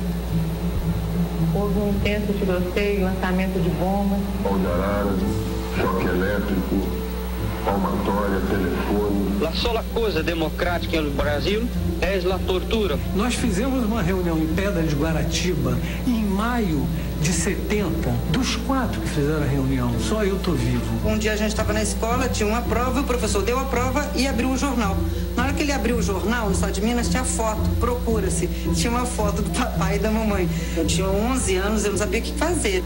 Houve um intenso tiroteio, lançamento de bombas. Pau de arara, choque elétrico, palmatória, telefone. A sola coisa democrática no Brasil é a tortura. Nós fizemos uma reunião em Pedra de Guaratiba em maio de 70, dos 4 que fizeram a reunião, só eu tô vivo. Um dia a gente estava na escola, tinha uma prova, o professor deu a prova e abriu o jornal. Na hora que ele abriu o jornal, no estado de Minas, tinha foto, procura-se. Tinha uma foto do papai e da mamãe. Eu tinha 11 anos, eu não sabia o que fazer.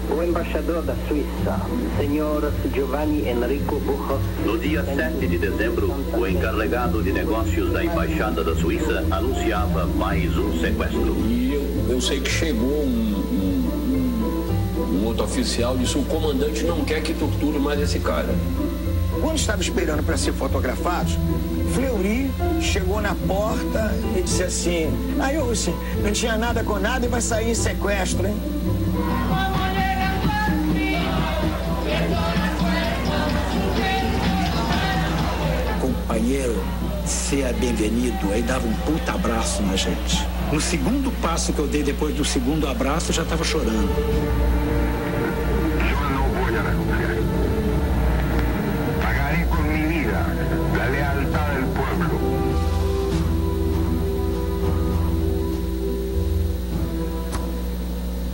O embaixador da Suíça, senhor Giovanni Enrico Bucho. No dia 7 de dezembro, o encarregado de negócios da Embaixada da Suíça anunciava mais um sequestro. E eu sei que chegou um outro oficial e disse: o comandante não quer que torture mais esse cara. Quando estava esperando para ser fotografados, Fleury chegou na porta e disse assim: aí, não tinha nada com nada e vai sair em sequestro, hein? companheiro, seja bem-vindo, aí dava um puta abraço na gente. No segundo passo que eu dei depois do segundo abraço, eu já estava chorando. Yo no voy a renunciar. Pagaré con mi vida la lealtad del pueblo.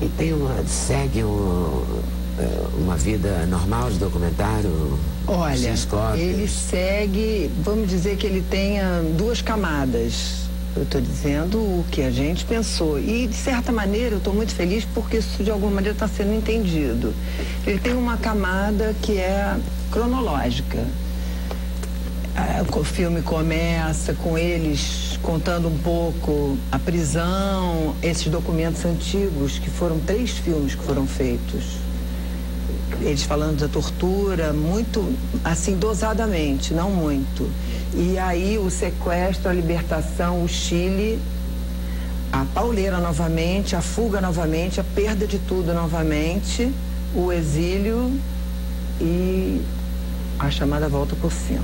E segue uma vida normal de documentário? Olha, ele segue, vamos dizer que ele tenha 2 camadas. Eu estou dizendo o que a gente pensou. E, de certa maneira, eu estou muito feliz porque isso, de alguma maneira, está sendo entendido. Ele tem uma camada que é cronológica. O filme começa com eles contando um pouco a prisão, esses documentos antigos, que foram 3 filmes que foram feitos. Eles falando da tortura, muito, assim, dosadamente, não muito. E aí o sequestro, a libertação, o Chile, a pauleira novamente, a fuga novamente, a perda de tudo novamente, o exílio e a chamada volta por cima.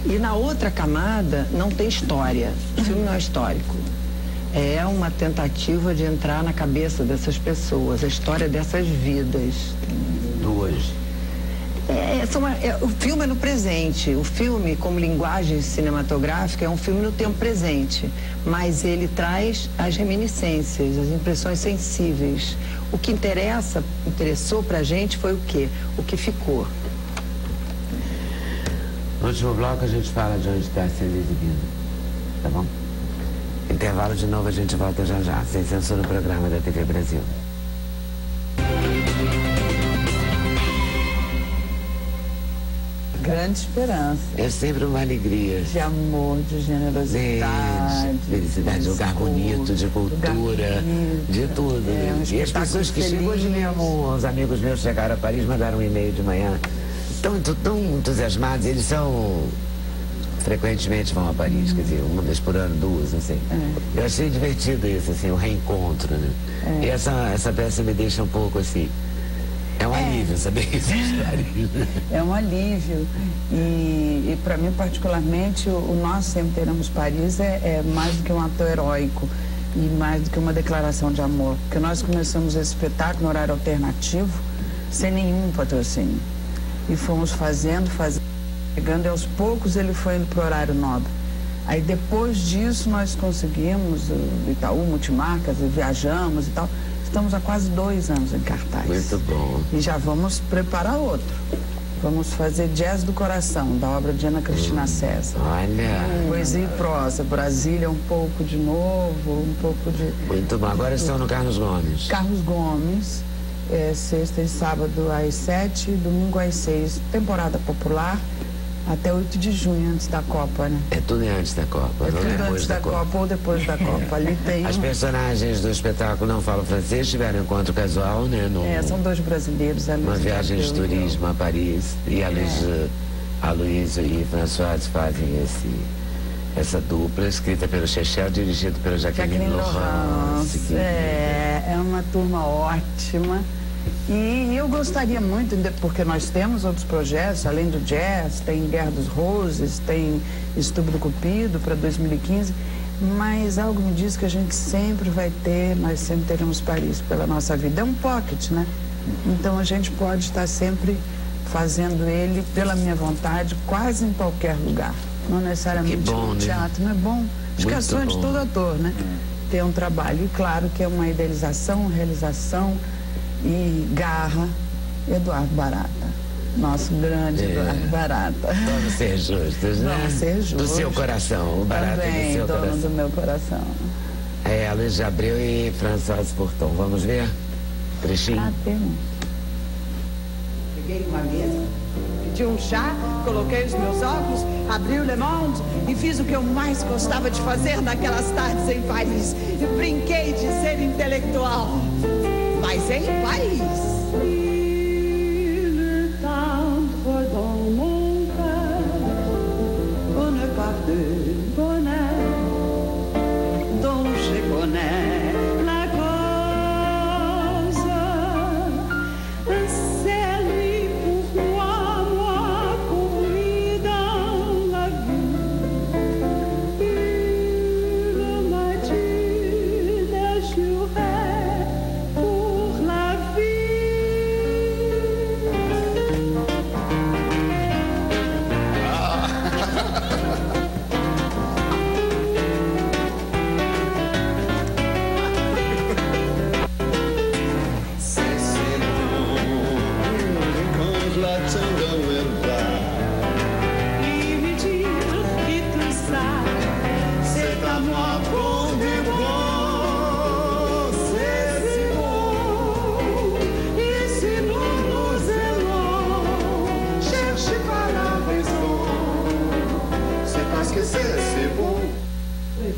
E na outra camada não tem história, o filme não é histórico. É uma tentativa de entrar na cabeça dessas pessoas, a história dessas vidas. Do hoje. O filme é no presente. O filme, como linguagem cinematográfica, é um filme no tempo presente. Mas ele traz as reminiscências, as impressões sensíveis. O que interessou pra gente foi o quê? O que ficou. No último bloco a gente fala de onde está sendo exibido. Tá bom? Intervalo de novo, a gente volta já já. Sem censura no programa da TV Brasil. Grande esperança. É sempre uma alegria. De amor, de generosidade. De felicidade, de lugar bonito, de cultura, de tudo. E as pessoas que chegam hoje mesmo, os amigos meus chegaram a Paris, mandaram um e-mail de manhã. Tão entusiasmados, eles frequentemente vão a Paris, quer dizer, 1 vez por ano, 2, assim. Eu achei divertido isso, assim, o reencontro, né? E essa peça me deixa um pouco assim. É um alívio saber isso. É um alívio. E para mim, particularmente, o Nós Sempre Teremos Paris é mais do que um ato heróico e mais do que uma declaração de amor. Porque nós começamos esse espetáculo no horário alternativo, sem nenhum patrocínio. E fomos fazendo, chegando, e aos poucos ele foi indo para o horário nobre. Aí depois disso nós conseguimos, o Itaú, Multimarcas, e viajamos e tal. Estamos há quase 2 anos em cartaz. Muito bom. E já vamos preparar outro. Vamos fazer Jazz do Coração, da obra de Ana Cristina César. Olha. Poesia e prosa. Brasília um pouco de novo, um pouco de... Muito bom. Agora estão no Carlos Gomes. Carlos Gomes, sexta e sábado às 7, domingo às 6. Temporada popular. Até 8 de junho, antes da Copa, né? É tudo antes da Copa, não depois antes da Copa ou depois da Copa. Ali tem As personagens do espetáculo não falam francês, tiveram um encontro casual, né? São 2 brasileiros. Uma viagem de turismo a Paris. E a Luísa e Françoise fazem essa dupla, escrita pelo Chechel, dirigido pelo Jacqueline Laurence. É uma turma ótima. E eu gostaria muito, porque nós temos outros projetos, além do jazz, tem Guerra dos Roses, tem Estupro do Cupido para 2015, mas algo me diz que a gente sempre vai ter, nós sempre teremos Paris pela nossa vida. É um pocket, né? Então a gente pode estar sempre fazendo ele, pela minha vontade, quase em qualquer lugar. Não necessariamente no teatro, não é bom? Acho que é sonho de todo ator, né? Ter um trabalho. E claro que é uma idealização, realização e garra. Eduardo Barata, nosso grande Eduardo Barata. Vamos ser justos, né? Vamos ser justos. Do seu coração, o Barata também, do seu dono coração. Do meu coração. Luiz de Abreu e Françoise Pourton. Vamos ver? Trechinho? Temos. Peguei uma mesa, pedi um chá, coloquei os meus óculos, abri o Le Monde e fiz o que eu mais gostava de fazer naquelas tardes em Paris. E brinquei de ser intelectual. Mas em Paris. Le tendre dans mon cœur, une part de bonheur dont je connais la cause. C'est lui pour moi pour lui dans la vie.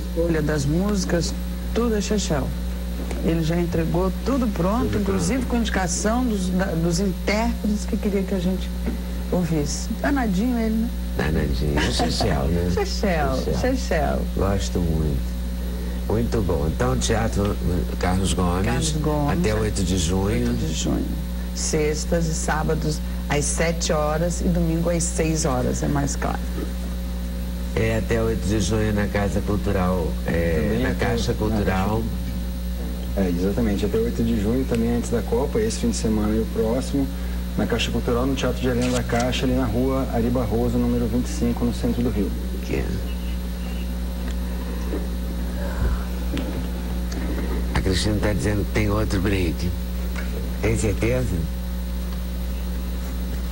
escolha das músicas, tudo é Chechel. Ele já entregou tudo pronto, inclusive com indicação dos intérpretes que queria que a gente ouvisse. Danadinho ele, né? Danadinho. Chechel, né? Chechel. Gosto muito. Muito bom. Então, Teatro Carlos Gomes, até 8 de junho. 8 de junho. Sextas e sábados às 7 horas e domingo às 6 horas, é mais claro. É até 8 de junho na Casa Cultural, na Caixa Cultural. Exatamente, até 8 de junho, também antes da Copa, esse fim de semana e o próximo, na Caixa Cultural, no Teatro de Arena da Caixa, ali na rua Ari Barroso, número 25, no centro do Rio. A Cristina está dizendo que tem outro break. Tem certeza?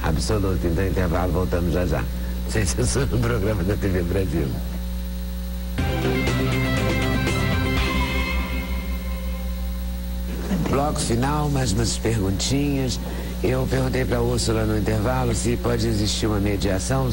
Absoluto. Então, intervalo, voltamos já já. Sem censura no programa da TV Brasil. Bloco final, mais umas perguntinhas. Eu perguntei para a Úrsula no intervalo se pode existir uma mediação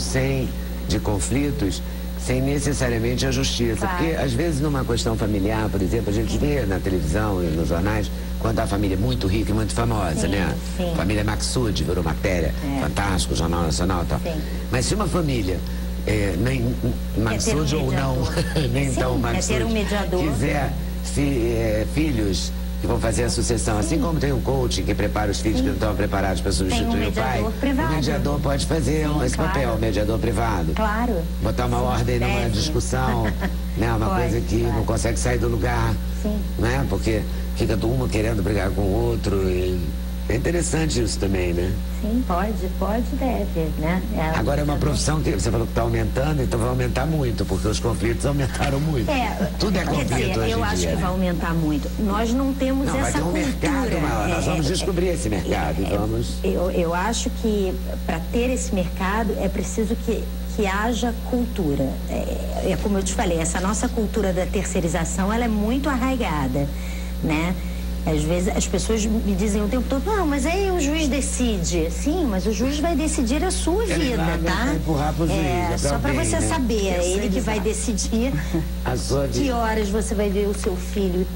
de conflitos, sem necessariamente a justiça. Claro. Porque, às vezes, numa questão familiar, por exemplo, a gente vê na televisão e nos jornais, quando a família é muito rica e muito famosa, né? Sim. Família Maxud, virou matéria, fantástico, Jornal Nacional e tal. Sim. Mas se uma família, nem Maxud ou não, nem tão Maxud, quiser filhos que vão fazer a sucessão, assim como tem um coach que prepara os filhos que não estão preparados para substituir o pai, o mediador pode fazer esse papel, o mediador privado. Claro. Botar uma ordem numa discussão, né? Uma coisa que não consegue sair do lugar, né? Porque fica um querendo brigar com o outro e é interessante isso também, né? Sim, pode, deve, né? Agora é uma profissão que você falou que está aumentando, então vai aumentar muito, porque os conflitos aumentaram muito. Tudo é conflito hoje em dia. Eu acho que vai aumentar muito. Nós não temos essa vai ter um cultura. Mercado maior. Nós vamos descobrir esse mercado. Eu acho que para ter esse mercado é preciso que haja cultura. É como eu te falei, essa nossa cultura da terceirização, ela é muito arraigada, né? Às vezes as pessoas me dizem o tempo todo, não, mas aí o juiz decide. Sim, mas o juiz vai decidir a sua vida, tá? Vai empurrar pro juiz, só para você saber, é ele que vai decidir que horas você vai ver o seu filho e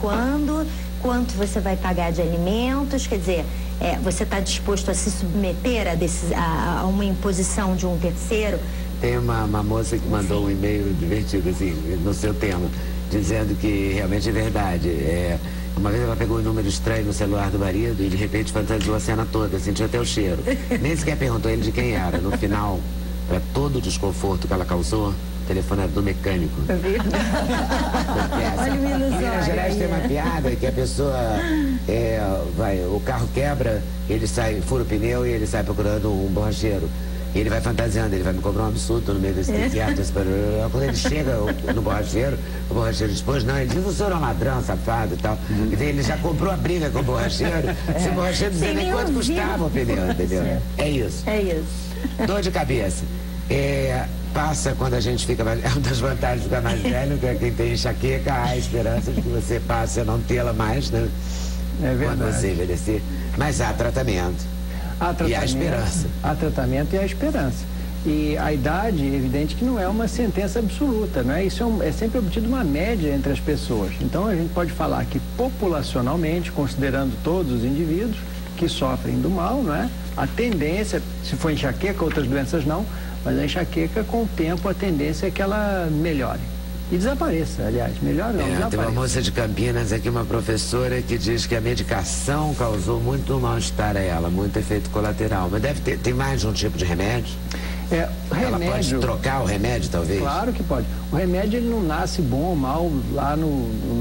quanto você vai pagar de alimentos, quer dizer, você está disposto a se submeter a uma imposição de um terceiro? Tem uma moça que mandou um e-mail divertido, assim, no seu tema, dizendo que realmente é verdade. Uma vez ela pegou um número estranho no celular do marido e de repente fantasiou a cena toda, sentiu até o cheiro. Nem sequer perguntou ele de quem era. No final, para todo o desconforto que ela causou, o telefone era do mecânico. Olha o ilusório. Em Minas Gerais tem uma piada que a pessoa, o carro quebra, ele fura o pneu e ele sai procurando um borracheiro. E ele vai fantasiando, ele vai me cobrar um absurdo no meio desse teatro. Quando ele chega no borracheiro, o borracheiro diz, pois não, ele diz, o senhor é um ladrão, safado e tal. E daí ele já comprou a briga com o borracheiro. Se o borracheiro dizer nem quanto custava o pneu, entendeu? É isso. Dor de cabeça. Passa quando a gente fica mais... É uma das vantagens de ficar mais velho, que é quem tem enxaqueca, há a esperança de que você passe a não tê-la mais, né? É verdade. Quando você envelhecer. Mas há tratamento. E a esperança. Há tratamento e a esperança. E a idade, é evidente que não é uma sentença absoluta, não é? Isso é sempre obtido uma média entre as pessoas. Então a gente pode falar que populacionalmente, considerando todos os indivíduos que sofrem do mal, não é? A tendência, se for enxaqueca, outras doenças não, mas a enxaqueca, com o tempo, a tendência é que ela melhore. E desapareça, aliás, melhor não, desapareça. Tem uma moça de Campinas aqui, uma professora, que diz que a medicação causou muito mal-estar a ela, muito efeito colateral. Mas tem mais de um tipo de remédio? Ela pode trocar o remédio, talvez? Claro que pode. O remédio, ele não nasce bom ou mal lá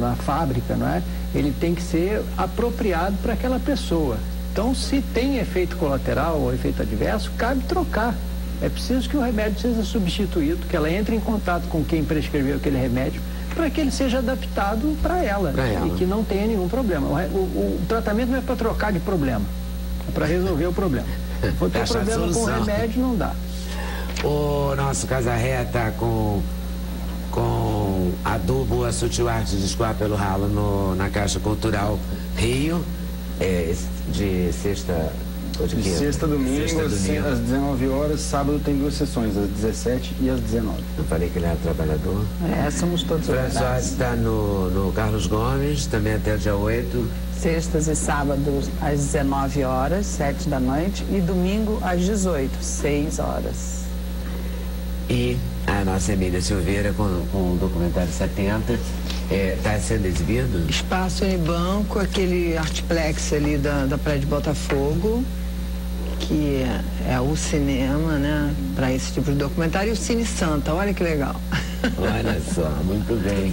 na fábrica, não é? Ele tem que ser apropriado para aquela pessoa. Então, se tem efeito colateral ou efeito adverso, cabe trocar. É preciso que o remédio seja substituído, que ela entre em contato com quem prescreveu aquele remédio, para que ele seja adaptado para ela e que não tenha nenhum problema. O tratamento não é para trocar de problema, é para resolver o problema. Se for ter problema com o remédio, não dá. O nosso Casarré está com adubo a Sutil Arte de escoar pelo ralo na Caixa Cultural Rio, de sexta De sexta a domingo, às 19 horas, sábado tem 2 sessões, às 17 e às 19. Eu falei que ele era trabalhador. Somos todos O François está no Carlos Gomes, também até o dia 8. Sextas e sábados às 19 horas, 7 da noite, e domingo às 18, 6 horas. E a nossa Emília Silveira com o documentário 70. Está sendo exibido? Espaço Unibanco, aquele artplex ali da Praia de Botafogo, que é o cinema, né, para esse tipo de documentário, e o Cine Santa, olha que legal. Olha só, muito bem.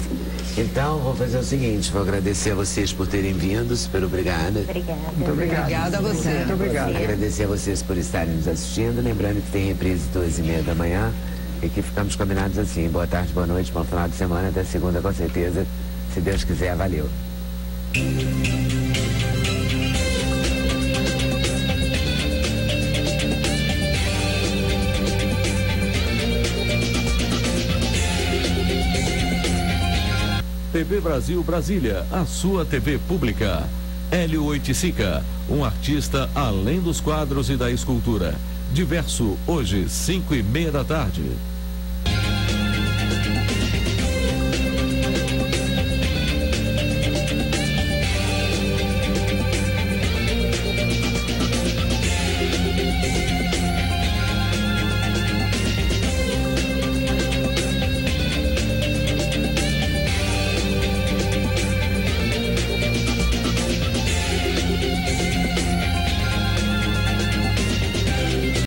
Então, vou fazer o seguinte, vou agradecer a vocês por terem vindo, super obrigada. Obrigada. Muito obrigada a você. Muito obrigado. Agradecer a vocês por estarem nos assistindo, lembrando que tem reprise 2h30 da manhã. E que ficamos combinados assim. Boa tarde, boa noite, bom final de semana. Até segunda, com certeza. Se Deus quiser, valeu. TV Brasil Brasília, a sua TV pública. Hélio Oiticica, um artista além dos quadros e da escultura. Diverso, hoje, 5h30 da tarde.